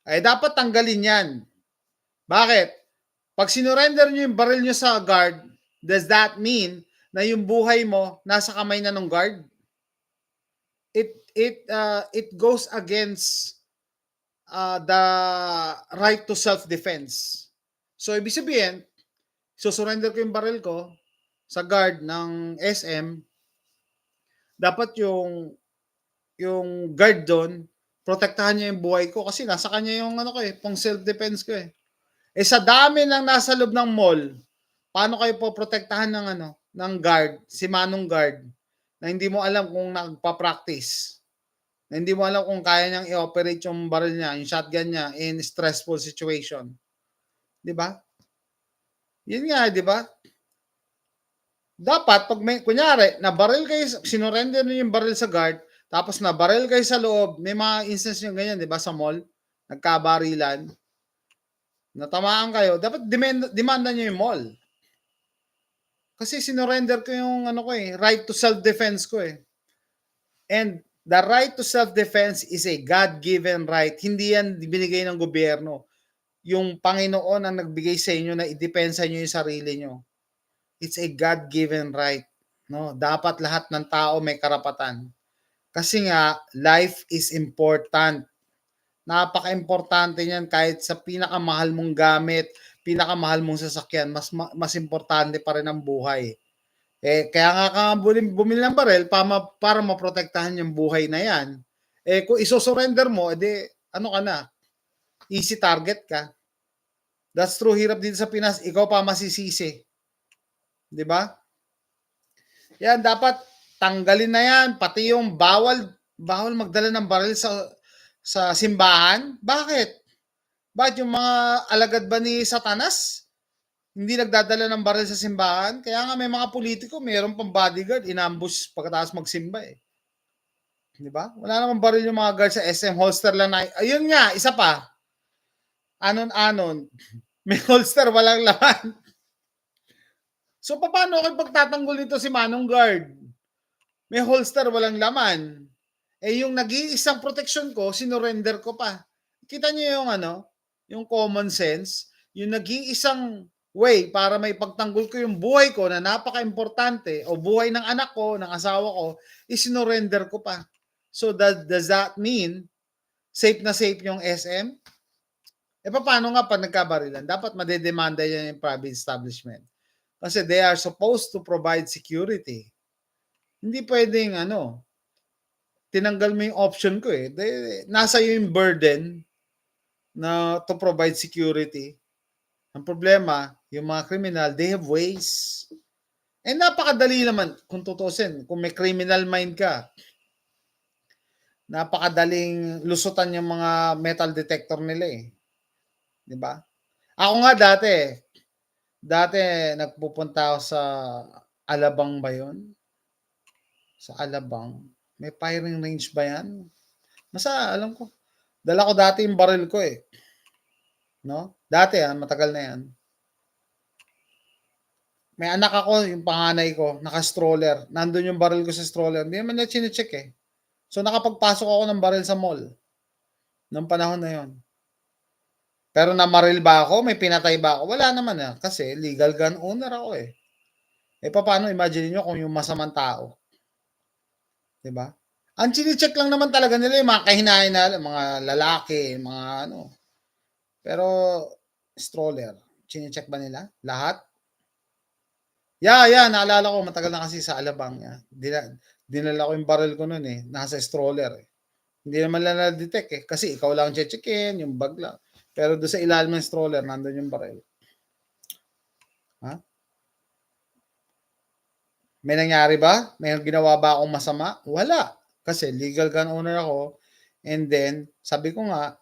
Dapat tanggalin yan. Bakit? Pag sinurrender nyo yung baril nyo sa guard, does that mean na yung buhay mo nasa kamay na ng guard? It goes against the right to self-defense. So, ibig sabihin, surrender ko yung baril ko sa guard ng SM, dapat yung guard doon, protektahan niya yung buhay ko kasi nasa kanya yung pang self-defense ko eh. Sa dami ng nasa loob ng mall, paano kayo po protektahan ng guard, si manong guard, na hindi mo alam kung nagpa-practice, na hindi mo alam kung kaya niyang i-operate yung baril niya, yung shotgun niya in stressful situation. Di ba? Yun nga, di ba? Dapat, pag kunyari, nabaril kayo, sinurrender niyo yung baril sa guard, tapos nabaril kayo sa loob, may mga instance yung ganyan, di ba, sa mall, nagkabarilan, natamaan kayo, dapat demanda niyo yung mall. Kasi sinurrender ko yung right to self-defense ko eh. And the right to self-defense is a God-given right. Hindi yan binigay ng gobyerno. Yung Panginoon ang nagbigay sa inyo na idepensa nyo yung sarili nyo. it's a God-given right. No? Dapat lahat ng tao may karapatan. Kasi nga, life is important. Napaka-importante niyan kahit sa pinakamahal mong gamit, pinakamahal mong sasakyan, mas importante pa rin ang buhay. Kaya nga ka bumili ng baril para maprotektahan yung buhay na yan. Kung isosurrender mo, ano ka na, easy target ka. That's true, hirap dito sa Pinas, ikaw pa masisisi. 'Di ba? Yan, dapat tanggalin na yan. Pati yung bawal magdala ng baril sa simbahan. Bakit? Bakit yung mga alagad ba ni Satanas hindi nagdadala ng baril sa simbahan? Kaya nga may mga politiko, mayroon pang bodyguard, inambush pagkatapos magsimba eh. 'Di ba? Wala namang baril yung mga guard sa SM, holster lang na. Ayun nga, isa pa. Anon-anon. May holster, walang laman. So, paano ako pagtatanggol nito si Manong Guard? May holster, walang laman. Yung nag-iisang protection ko, sinurrender ko pa. Kita niyo yung yung common sense, yung nag-iisang way para may pagtanggol ko yung buhay ko na napaka-importante o buhay ng anak ko, ng asawa ko, isinurrender ko pa. So, does that mean safe na safe yung SM? Paano nga pag nagkabarilan? Dapat madedemanda yan yung private establishment. Kasi they are supposed to provide security. Hindi pwedeng tinanggal mo yung option ko eh. Nasa iyo yung burden na to provide security. Ang problema, yung mga criminal, they have ways. Napakadali naman, kung tutusin, kung may criminal mind ka, napakadaling lusutan yung mga metal detector nila eh. 'Di ba? Ako nga dati nagpupunta ako sa Alabang ba yun? Sa Alabang. May firing range ba yan? Alam ko. Dala ko dati yung baril ko eh. No? Dati matagal na yan. May anak ako, yung panganay ko, naka-stroller. Nandun yung baril ko sa stroller. Hindi naman niya chinecheck eh. So nakapagpasok ako ng baril sa mall. Noong panahon na yon. Pero namaril ba ako? May pinatay ba ako? Wala naman kasi legal gun owner ako eh. Paano, imagine nyo kung yung masamang tao. 'Di ba? Ang chine-check lang naman talaga nila yung mga kahinain na mga lalaki, mga Pero stroller, chine-check ba nila? Lahat? Yeah, naalala ko, matagal na kasi sa Alabang. Dinala ko yung baril ko noon eh, nasa stroller eh. Hindi naman lang na-detect eh, kasi ikaw lang checkin, yung bag lang. Pero doon sa ilalim ng stroller, nandun yung baril. May nangyari ba? May ginawa ba akong masama? Wala. Kasi legal gun owner ako. And then, sabi ko nga,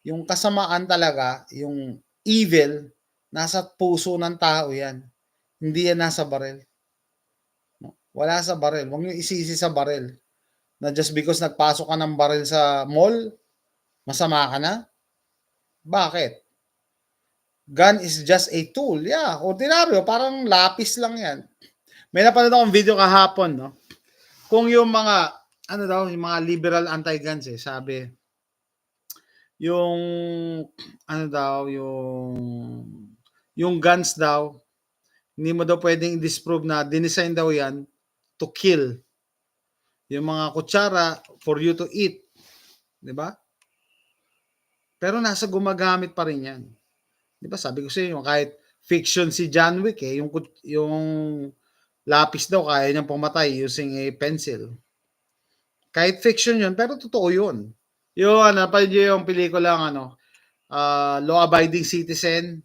yung kasamaan talaga, yung evil, nasa puso ng tao yan. Hindi yan nasa baril. Wala sa baril. Huwag nyo isisi sa baril. Na just because nagpasok ka ng baril sa mall, masama ka na? Bakit? Gun is just a tool. Yeah, ordinaryo, parang lapis lang yan. May napanood akong video kahapon, no? Kung yung mga, yung mga liberal anti-guns sabi, yung, yung guns daw, hindi mo daw pwedeng i-disprove na dinesign daw yan to kill. Yung mga kutsara for you to eat. 'Di ba? Pero nasa gumagamit pa rin yan. 'Di ba? Sabi ko sa inyo, kahit fiction si John Wick yung lapis daw kaya niyang pumatay using a pencil. Kahit fiction yun, pero totoo yun. Yung yung pelikula Law Abiding Citizen,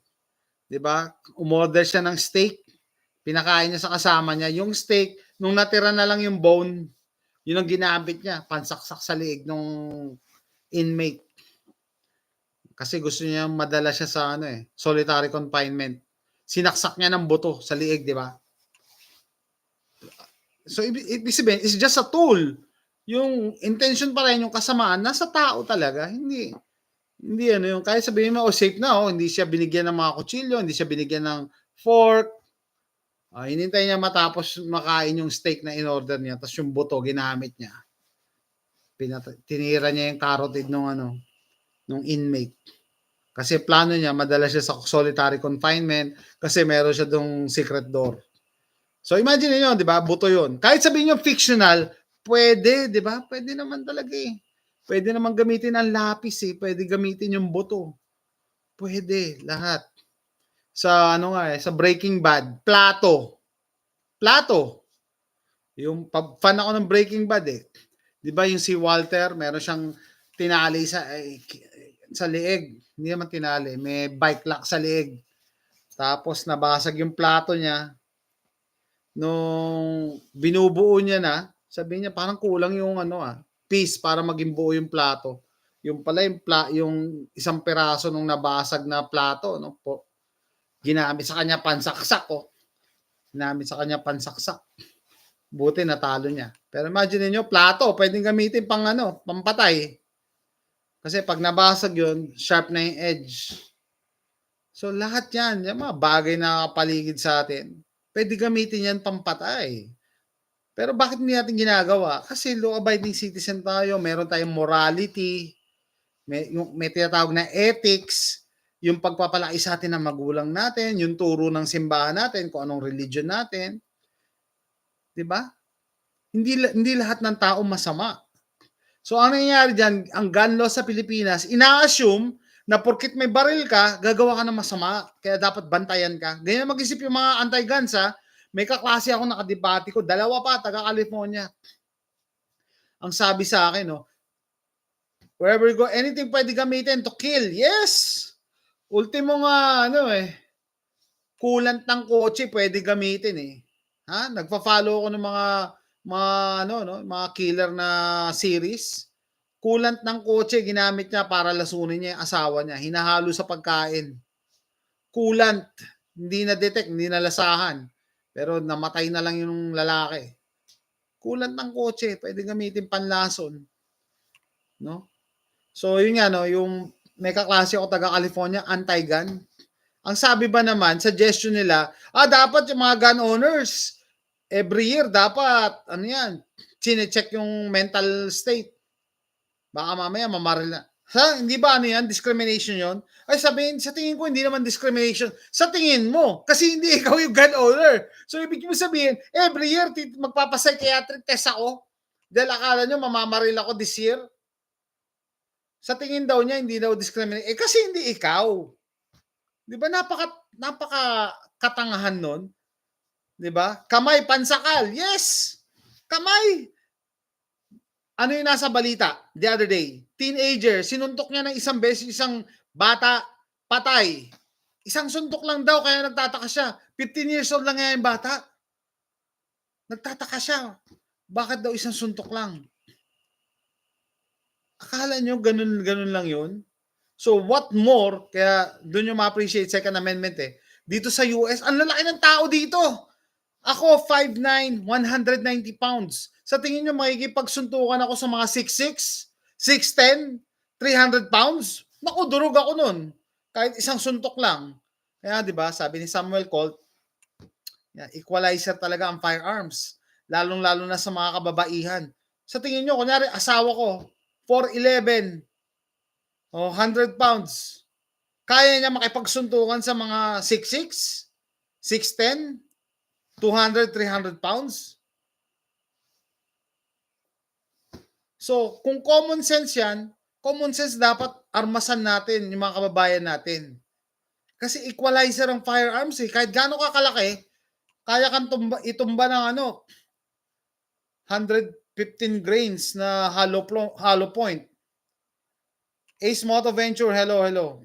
'di ba? Umorder siya ng steak, pinakain niya sa kasama niya. Yung steak, nung natira na lang yung bone, yun ang ginamit niya, pansaksak sa liig ng inmate. Kasi gusto niya madala siya sa solitary confinement. Sinaksak niya ng buto sa liig, di ba? So, ibig sabihin, it's just a tool. Yung intention pa rin, yung kasamaan, nasa tao talaga. Hindi yung kahit sabihin mo, safe na, hindi siya binigyan ng mga kutsilyo, hindi siya binigyan ng fork. Hinintay niya matapos makain yung steak na in-order niya, tapos yung buto, ginamit niya. Tinira niya yung carotid nung inmate. Kasi plano niya, madala siya sa solitary confinement kasi meron siya dong secret door. So imagine niyo, 'di ba? Buto 'yun. Kahit sabihin niyo fictional, pwede, 'di ba? Pwede naman talaga eh. Pwede naman gamitin ang lapis eh. Pwede gamitin yung buto. Pwede lahat. Sa ano nga eh, sa Breaking Bad, plato. Plato. Yung fan ako ng Breaking Bad eh. 'Di ba yung si Walter, meron siyang tinali sa leeg. Hindi naman tinali, may bike lock sa leeg. Tapos nabasag yung plato niya. Nung binubuo niya na, sabi niya parang kulang yung piece para maging buo yung plato. Yung pala yung isang piraso nung nabasag na plato, no? Ginamit sa kanya pansaksak, oh. Ginamit sa kanya pansaksak. Buti natalo niya. Pero imagine niyo, plato, pwedeng gamitin pampatay. Kasi pag nabasag yun, sharp na yung edge. So lahat yan, yung mga bagay na paligid sa atin, pwede gamitin yan pampatay. Pero bakit hindi natin ginagawa? Kasi law-abiding citizen tayo, meron tayong morality, may tinatawag na ethics, yung pagpapalaki sa atin ng magulang natin, yung turo ng simbahan natin, kung anong religion natin. 'Di ba? Hindi lahat ng tao masama. So ano nangyayari diyan, ang gun law sa Pilipinas, ina-assume na porkit may baril ka, gagawa ka ng masama, kaya dapat bantayan ka. Ganyan mag-isip yung mga anti-guns ha. May kaklase ako nakadebate ko, dalawa pa, taga California. Ang sabi sa akin, no, wherever you go, anything pwede gamitin to kill. Yes! Ultimo nga, coolant ng kotse pwede gamitin eh. Ha? Nagpa-follow ako ng mga killer na series. Coolant ng kotse ginamit niya para lasunin niya yung asawa niya. Hinahalo sa pagkain. Coolant. Hindi na-detect, hindi nalasahan. Pero namatay na lang yung lalaki. Coolant ng kotse, pwede gamitin panlason. No? So, yun nga, no, yung may kaklase ako taga California, anti-gun. Ang sabi ba naman, suggestion nila, dapat yung mga gun owners, every year, dapat, chine-check yung mental state. Baka mamaya mamaril na. Hindi ba discrimination yon? Ay sabihin, sa tingin ko hindi naman discrimination. Sa tingin mo, kasi hindi ikaw yung gun owner. So ibig mo sabihin, every year magpapa-psychiatric test ako dahil akala nyo mamamaril ako this year. Sa tingin daw niya, hindi daw discrimination. Kasi hindi ikaw. Di ba napaka katangahan nun? Di ba? Kamay, pansakal. Yes! Kamay! Ano yung nasa balita the other day? Teenager, sinuntok niya ng isang beses isang bata, patay. Isang suntok lang daw, kaya nagtataka siya. 15 years old lang nga yung bata. Nagtataka siya. Bakit daw isang suntok lang? Akala nyo ganun lang yun? So what more, kaya doon yung ma-appreciate Second Amendment eh. Dito sa US, ang lalaki ng tao dito. Ako, 5'9", 190 pounds. Sa tingin nyo, makikipagsuntukan ako sa mga 6'6", 6'10", 300 pounds? Naku, durog ako nun. Kahit isang suntok lang. Kaya, di ba, sabi ni Samuel Colt, equalizer talaga ang firearms. Lalong-lalo na sa mga kababaihan. Sa tingin nyo, kunyari, asawa ko, 4'11", 100 pounds. Kaya niya makipagsuntukan sa mga 6'6", 6'10", 200, 300 pounds? So, kung common sense yan, common sense dapat armasan natin yung mga kababayan natin. Kasi equalizer ang firearms eh. Kahit gaano ka kalaki, kaya kang itumba ng 115 grains na hollow point. Ace Moto Venture, hello.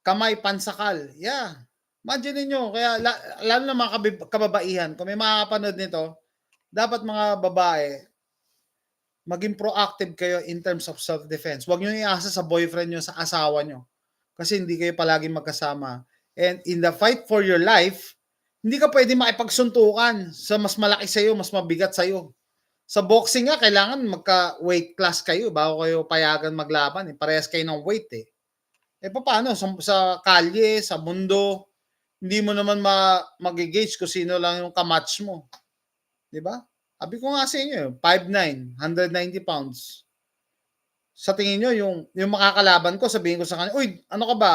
Kamay, pansakal. Yeah. Imagine niyo, kaya lalo na mga kababaihan, kung may makakapanood nito, dapat mga babae, maging proactive kayo in terms of self-defense. Huwag niyo iasa sa boyfriend niyo, sa asawa niyo. Kasi hindi kayo palaging magkasama. And in the fight for your life, hindi ka pwede makipagsuntukan sa mas malaki sa'yo, mas mabigat sa'yo. Sa boxing nga, kailangan magka-weight class kayo bago kayo payagan maglaban. Parehas kayo ng weight eh. Paano? Sa kalye, sa mundo, hindi mo naman mag-gauge kung sino lang yung kamatch mo. Diba? Sabi ko nga sa inyo, 5'9", 190 pounds. Sa tingin nyo, yung makakalaban ko, sabihin ko sa kanya, uy, ano ka ba?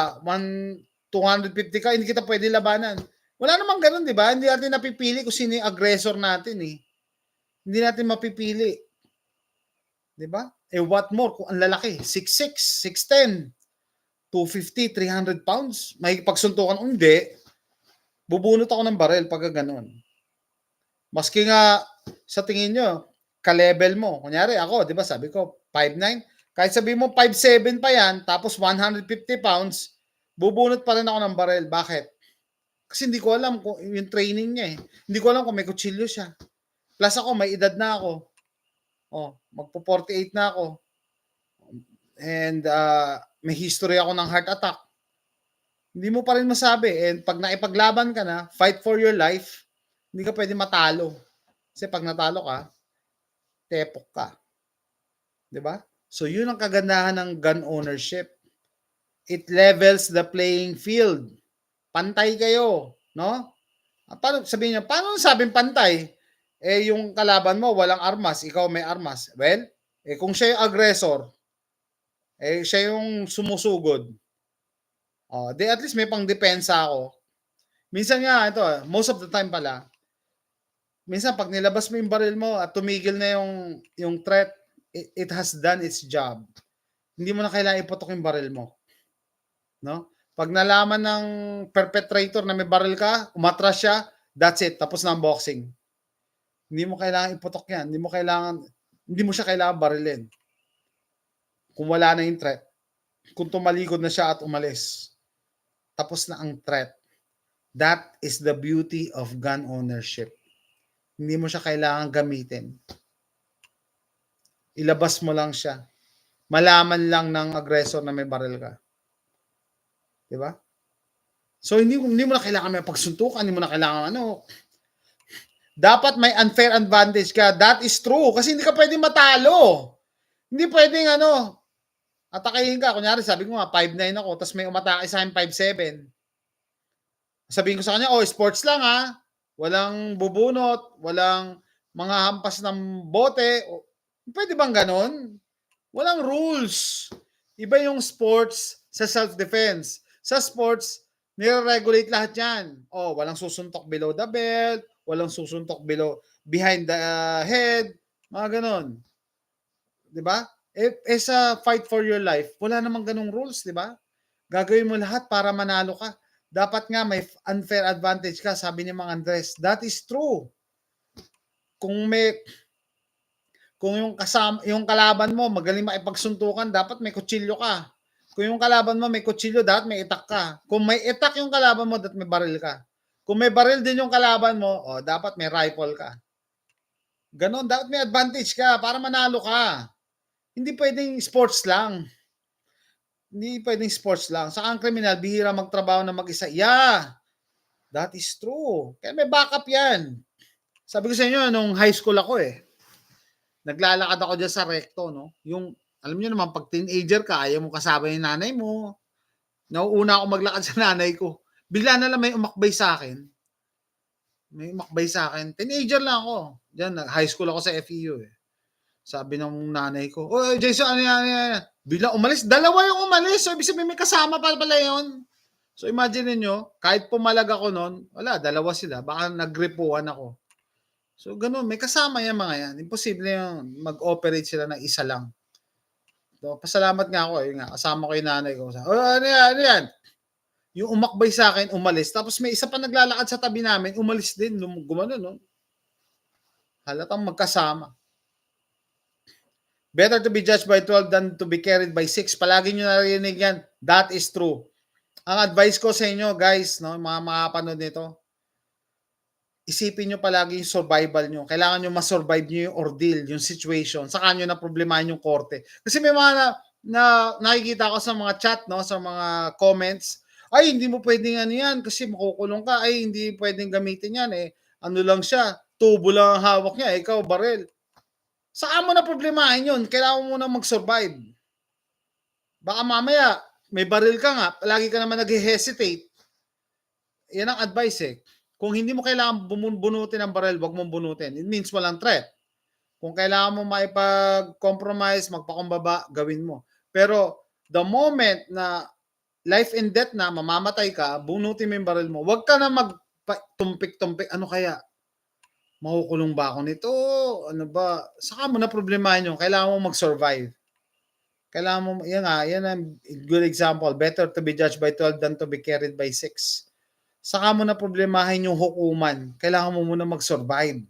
250 ka, hindi kita pwede labanan. Wala namang ganun, di ba? Hindi natin napipili kung sino yung aggressor natin eh. Hindi natin mapipili. Di ba? Eh what more kung ang lalaki, 6'6", 6'10", 250, 300 pounds, may pagsuntukan, hindi, bubunot ako ng barel pag gano'n. Maski nga sa tingin nyo, ka-level mo, kunyari ako, di ba sabi ko, 5'9", kahit sabi mo 5'7 pa yan, tapos 150 pounds, bubunot pa rin ako ng barel. Bakit? Kasi hindi ko alam kung yung training niya eh. Hindi ko alam kung may kutsilyo siya. Plus ako, may edad na ako. Oh, magpo-48 na ako. And may history ako ng heart attack. Hindi mo pa rin masabi. And pag naipaglaban ka na, fight for your life, hindi ka pwede matalo. Kasi pag natalo ka, tepok ka. Diba? So yun ang kagandahan ng gun ownership. It levels the playing field. Pantay kayo, no? Paano sabihin niyo, paano sabing pantay? Eh yung kalaban mo walang armas, ikaw may armas. Well, eh kung siya yung aggressor, eh siya yung sumusugod. Oh, di at least may pang-depensa ako. Minsan nga ito, most of the time pala, minsan pag nilabas mo yung baril mo at tumigil na yung threat, it has done its job. Hindi mo na kailangan iputok yung baril mo. No? Pag nalaman ng perpetrator na may baril ka, umatras siya, that's it, tapos na ang boxing. Hindi mo kailangan iputok yan. Hindi mo siya kailangan barilin. Kung wala na yung threat. Kung tumalikod na siya at umalis. Tapos na ang threat. That is the beauty of gun ownership. Hindi mo siya kailangan gamitin. Ilabas mo lang siya. Malaman lang ng aggressor na may baril ka. Diba? So hindi mo na kailangan may pagsuntukan, hindi mo na kailangan dapat may unfair advantage ka. That is true. Kasi hindi ka pwedeng matalo. Hindi pwedeng atakihin ka. Kunyari, sabi ko nga, 5'9 ako, tapos may umatake sa akin 5'7. Sabihin ko sa kanya, sports lang ha. Walang bubunot, walang mga hampas ng bote. Pwede bang ganon? Walang rules. Iba yung sports sa self-defense. Sa sports, nire-regulate lahat yan. Walang susuntok below the belt, walang susuntok behind the head, mga ganon. Diba? Sa fight for your life, wala namang ganong rules, diba? Gagawin mo lahat para manalo ka. Dapat nga may unfair advantage ka, sabi ni Mang Andres. That is true. Kung yung kalaban mo magaling makipagsuntukan, dapat may kutsilyo ka. Kung yung kalaban mo may kutsilyo, dapat may itak ka. Kung may itak yung kalaban mo, dapat may baril ka. Kung may baril din yung kalaban mo, dapat may rifle ka. Ganon, dapat may advantage ka para manalo ka. Hindi pwedeng sports lang. Saka ang kriminal, bihira magtrabaho na mag-isa. Yeah, that is true. Kaya may backup yan. Sabi ko sa inyo, nung high school ako naglalakad ako dyan sa recto, no? Yung, alam niyo naman, pag teenager ka, ayaw mo kasama yung nanay mo. Nauuna ako maglakad sa nanay ko. Bigla na lang may umakbay sa akin. Teenager lang ako. Diyan, high school ako sa FEU Sabi ng nanay ko, Jason, ano yan? Bigla umalis. Dalawa yung umalis. So, ibig sabihin may kasama pala yun. So, imagine niyo, kahit pumalag ako noon, wala, dalawa sila. Baka nagripuan ako. So, ganun. May kasama yan mga yan. Imposible yung mag-operate sila ng isa lang. So, pasalamat nga ako. Kasama ko yung nanay ko. Ano yan? Yung umakbay sa akin, umalis. Tapos may isa pa naglalakad sa tabi namin, umalis din. Gumano, no? Halatang magkasama. Better to be judged by 12 than to be carried by 6. Palagi nyo narinig yan. That is true. Ang advice ko sa inyo, guys, no, mga makapanood nito, isipin nyo palagi yung survival nyo. Kailangan nyo masurvive nyo yung ordeal, yung situation. Saka nyo na problemahin yung korte. Kasi may mga nakikita ko sa mga chat, no, sa mga comments, ay, hindi mo pwedeng yan kasi makukulong ka. Ay, hindi pwedeng gamitin yan Ano lang siya, tubo lang ang hawak niya. Ikaw, baril. Saan mo na problemahin yun? Kailangan mo na mag-survive. Baka mamaya, may baril ka nga, lagi ka naman nag-hesitate. Yan ang advice Kung hindi mo kailangan bunutin ang baril, wag mong bunutin. It means walang threat. Kung kailangan mo maipag-compromise, magpakumbaba, gawin mo. Pero the moment na life and death na, mamamatay ka, bunutin mo yung baril mo, wag ka na tumpik-tumpik, ano kaya? Makukulong ba ako nito? Ano ba? Saka mo na problemahin yun. Kailangan mo mag-survive. Kailangan mo, yan ang good example. Better to be judged by 12 than to be carried by 6. Saka mo na problemahin yung hukuman. Kailangan mo muna mag-survive.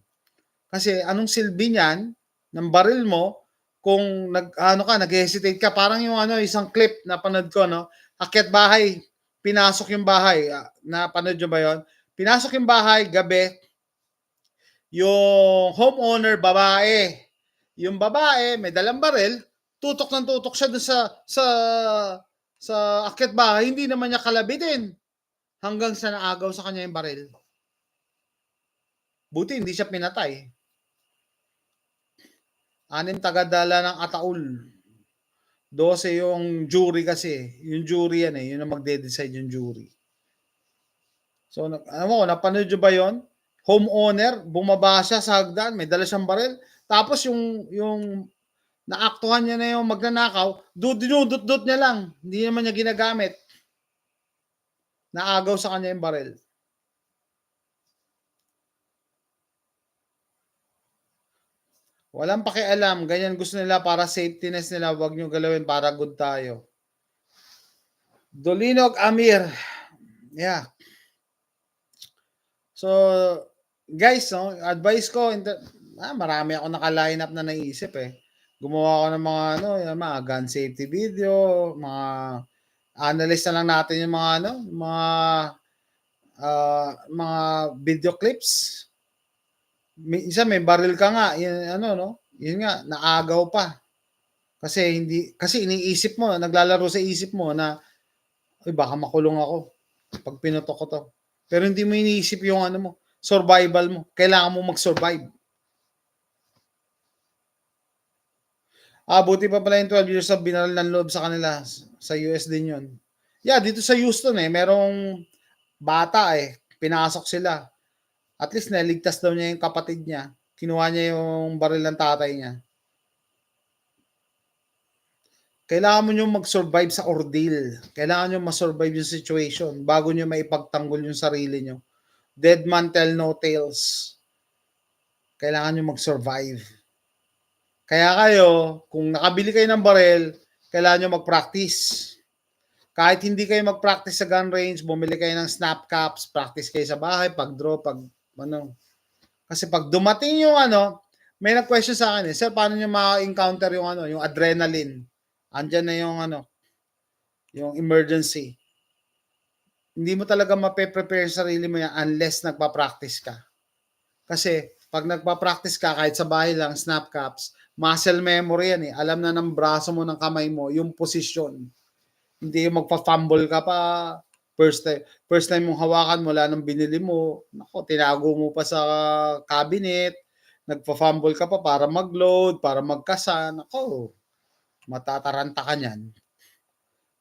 Kasi anong silbi niyan ng baril mo kung nag-hesitate ka, parang yung isang clip na panood ko, no? Akyat bahay, pinasok yung bahay. Napanood nyo ba yon? Pinasok yung bahay, gabi, yung homeowner, babae. Yung babae, may dalang baril, tutok ng tutok siya dun sa akyat bahay, hindi naman niya kalabitin. Hanggang sa naagaw sa kanya yung baril. Buti hindi siya pinatay. 6 tagadala ng ataul. 12 yung jury kasi. Yung jury yan yun ang magde-decide yung jury. So, napanood nyo ba yon? Homeowner, bumaba siya sa hagdan, may dala siyang baril. Tapos yung naaktuhan niya na yung magnanakaw, dinudot-dot niya lang. Hindi naman niya ginagamit. Naagaw sa kanya yung baril. Walang pakialam. Ganyan gusto nila para safetyness nila. Huwag nyo galawin para good tayo. Dolinog Amir. Yeah. So, guys, no, advice ko, marami ako naka-line up na naisip Gumawa ako ng mga gun safety video, mga analyst na lang natin yung mga video clips. Minsan may baril ka nga, yun nga, naagaw pa. Kasi iniisip mo, naglalaro sa isip mo na, baka makulong ako pag pinutok ko to. Pero hindi mo iniisip yung survival mo. Kailangan mo mag-survive. Buti pa pala yung 12 years of binaril ng loob sa kanila. Sa US din yun. Yeah, dito sa Houston merong bata pinasok sila. At least naligtas daw niya yung kapatid niya. Kinuha niya yung baril ng tatay niya. Kailangan mo nyo mag-survive sa ordeal. Kailangan nyo ma-survive yung situation bago nyo maipagtanggol yung sarili nyo. Dead man tell no tales. Kailangan nyo mag-survive. Kaya kayo, kung nakabili kayo ng baril, kailangan nyo mag-practice. Kahit hindi kayo mag-practice sa gun range, bumili kayo ng snap caps, practice kayo sa bahay, pag-draw, Kasi pag dumating yung may nag-question sa akin Sir, paano nyo ma-encounter yung adrenaline? Andyan na yung emergency. Hindi mo talaga mape-prepare yung sarili mo yan unless nagpa-practice ka. Kasi pag nagpa-practice ka, kahit sa bahay lang, snap caps, muscle memory yan Alam na ng braso mo, ng kamay mo, yung posisyon. Hindi yung magpa-fumble ka pa. First time mong hawakan mula nang binili mo, tinago mo pa sa cabinet, nagpa-fumble ka pa para mag-load, para magkasa, matataranta ka niyan.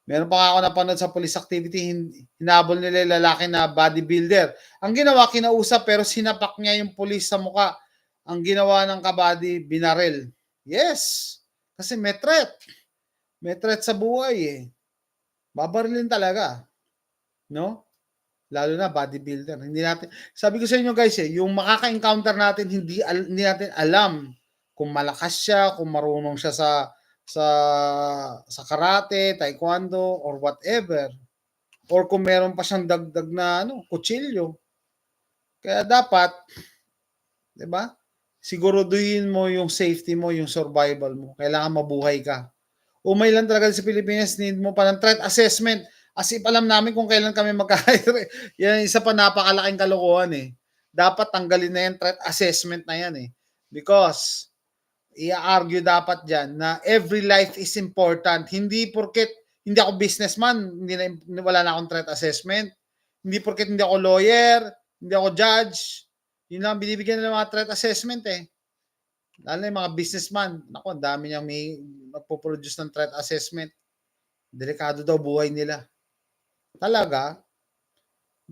Meron pa ako napanood sa police activity, hinabol nila yung lalaki na bodybuilder. Ang ginawa, kinausap pero sinapak niya yung police sa muka. Ang ginawa ng kabady, binaril. Yes! Kasi may threat. May threat sa buhay Babarilin talaga. No? Lalo na bodybuilder. Hindi natin, sabi ko sa inyo guys yung makaka-encounter natin, hindi natin alam kung malakas siya, kung marunong siya sa karate, taekwondo, or whatever. Or kung meron pa siyang dagdag na kutsilyo. Kaya dapat, 'di ba? Siguraduhin mo yung safety mo, yung survival mo. Kailangan mabuhay ka. Umay lang talaga sa Pilipinas, need mo pa ng threat assessment. As if alam namin kung kailan kami magka-hire. Yan isa pa napakalaking kalokohan Dapat tanggalin na yung threat assessment na yan Because i-argue dapat dyan na every life is important. Hindi porket hindi ako businessman, wala na akong threat assessment. Hindi porket hindi ako lawyer, hindi ako judge. Yun lang binibigyan ng mga threat assessment Lalo na yung mga businessman. Ang dami niyang may magpo-produce ng threat assessment. Delikado daw buhay nila. Talaga?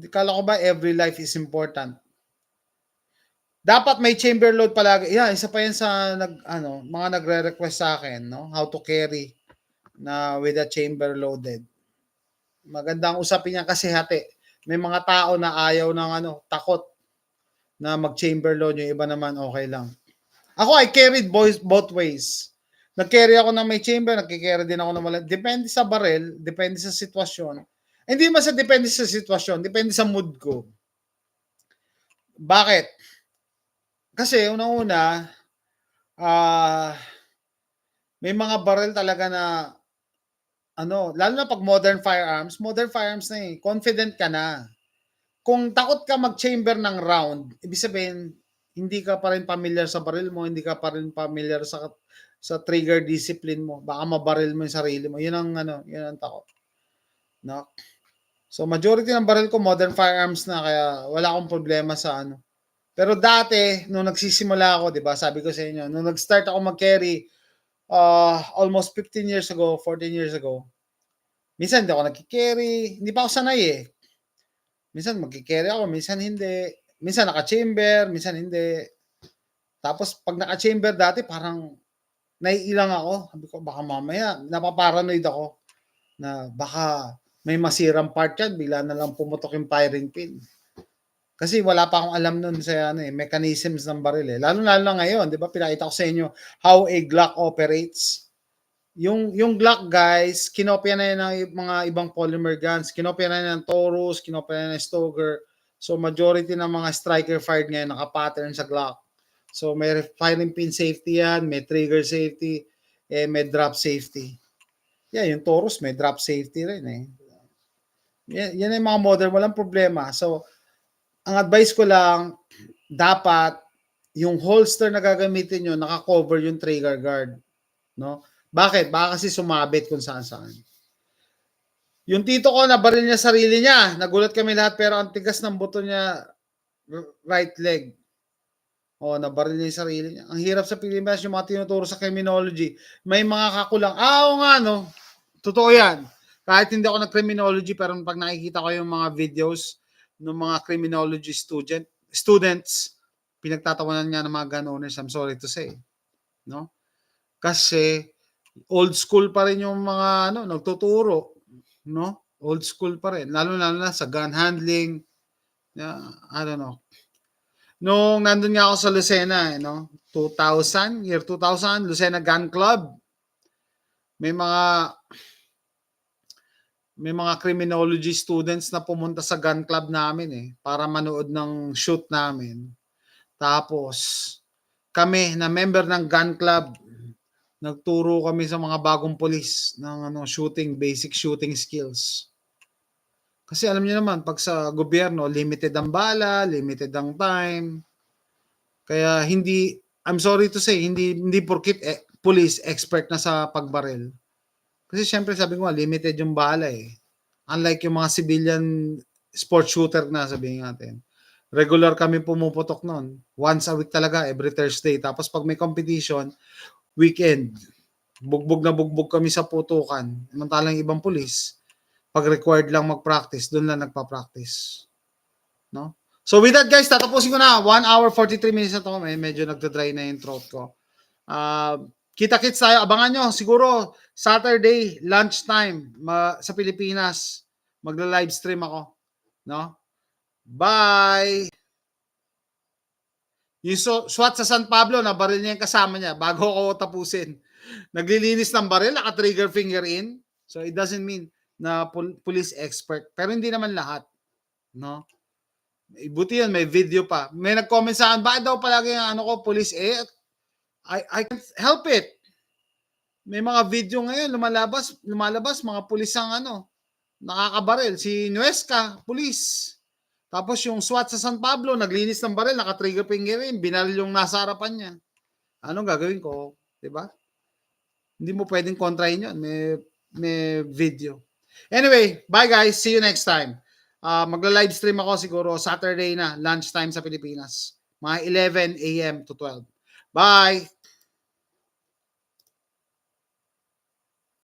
Kala ko ba every life is important? Dapat may chamber load palagi. Isa pa yan sa mga nagre-request sa akin, how to carry na with a chamber loaded. Magandang usapin yan kasi May mga tao na ayaw ng takot na mag-chamber load, yung iba naman okay lang. Ako, I carried both ways. Nag-carry ako ng may chamber, nag-carry din ako ng wala. Depende sa barrel, depende sa sitwasyon. Hindi man sa depende sa sitwasyon, depende sa mood ko. Bakit? Kasi unang-una, may mga barrel talaga na lalo na pag modern firearms na confident ka na. Kung takot ka mag-chamber ng round, ibig sabihin, hindi ka pa rin familiar sa baril mo, hindi ka pa rin familiar sa trigger discipline mo. Baka mabaril mo yung sarili mo. Yun ang takot. No? So majority ng baril ko modern firearms na, kaya wala akong problema sa Pero dati nung nagsisimula ako, 'di ba? Sabi ko sa inyo, nung nag-start ako mag-carry almost 15 years ago, 14 years ago. Minsan hindi ako nagki-carry, hindi pa ako sanay eh. Minsan magki-carry ako, minsan hindi. Minsan naka-chamber, minsan hindi. Tapos pag naka-chamber dati parang naiilang ako. Sabi ko baka mamaya napaparanoid ako na baka may masirang part yan, bigla na lang pumutok yung firing pin. Kasi wala pa akong alam nun sa mechanisms ng baril eh. Lalo na ngayon, 'di ba? Pinakita ko sa inyo how a Glock operates. Yung Glock, guys, kinopya na yan ng mga ibang polymer guns. Kinopya na yan ng Taurus, kinopya na yan ng Stoger. So majority ng mga striker fired ngayon naka-pattern sa Glock. So may firing pin safety yan, may trigger safety, may drop safety. Yeah, yung Taurus may drop safety rin eh. Yan yung mga modern, walang problema. So ang advice ko lang, dapat yung holster na gagamitin nyo, naka-cover yung trigger guard. No? Bakit? Baka kasi sumabit kung saan-saan. Yung tito ko, nabaril niya sarili niya. Nagulat kami lahat, pero ang tigas ng buto niya, right leg. Nabaril niya yung sarili niya. Ang hirap sa Pilipinas, yung mga tinuturo sa criminology. May mga kakulang. Oo nga, no? Totoo yan. Kahit hindi ako nag-criminology, pero pag nakikita ko yung mga videos ng mga criminology students, pinagtatawanan nga ng mga gun owners, I'm sorry to say. No? Kasi old school pa rin yung mga nagtuturo, no? Old school pa rin, lalo na sa gun handling. I don't know. Nung nandun nga ako sa Lucena, 2000, year 2000, Lucena Gun Club. May mga criminology students na pumunta sa gun club namin para manood ng shoot namin. Tapos kami na member ng gun club, nagturo kami sa mga bagong pulis ng shooting, basic shooting skills. Kasi alam niyo naman, pag sa gobyerno, limited ang bala, limited ang time. Kaya I'm sorry to say, hindi porkit police expert na sa pagbaril. Kasi syempre sabi ko limited yung bala eh. Unlike yung mga civilian sport shooter na sabihin natin. Regular kami pumuputok noon. Once a week talaga, every Thursday. Tapos pag may competition, weekend. Bugbog na bugbog kami sa putukan. Samantalang ibang pulis, pag required lang mag-practice, doon lang nagpa-practice. No? So with that guys, tatapusin ko na. 1 hour 43 minutes na to. Medyo nagda-dry na yung throat ko. Kita-kits tayo. Abangan nyo. Siguro Saturday, lunchtime sa Pilipinas. Magla-live stream ako. No? Bye! Yung SWAT sa San Pablo, nabaril niya yung kasama niya bago ako tapusin. Naglilinis ng baril, naka-trigger finger in. So it doesn't mean na police expert. Pero hindi naman lahat. No? Buti yan, may video pa. May nag-comment sa akin, bakit daw palagi yung police I can't help it. May mga video ngayon, lumalabas mga pulis ang nakakabaril. Si Nuesca, pulis. Tapos yung SWAT sa San Pablo, naglinis ng baril, naka-trigger finger in, binaril yung nasa harapan niya. Anong gagawin ko? Diba? Hindi mo pwedeng kontrahin yun. May video. Anyway, bye guys. See you next time. Magla-live stream ako siguro Saturday na, lunchtime sa Pilipinas. Mga 11 a.m. to 12. Bye!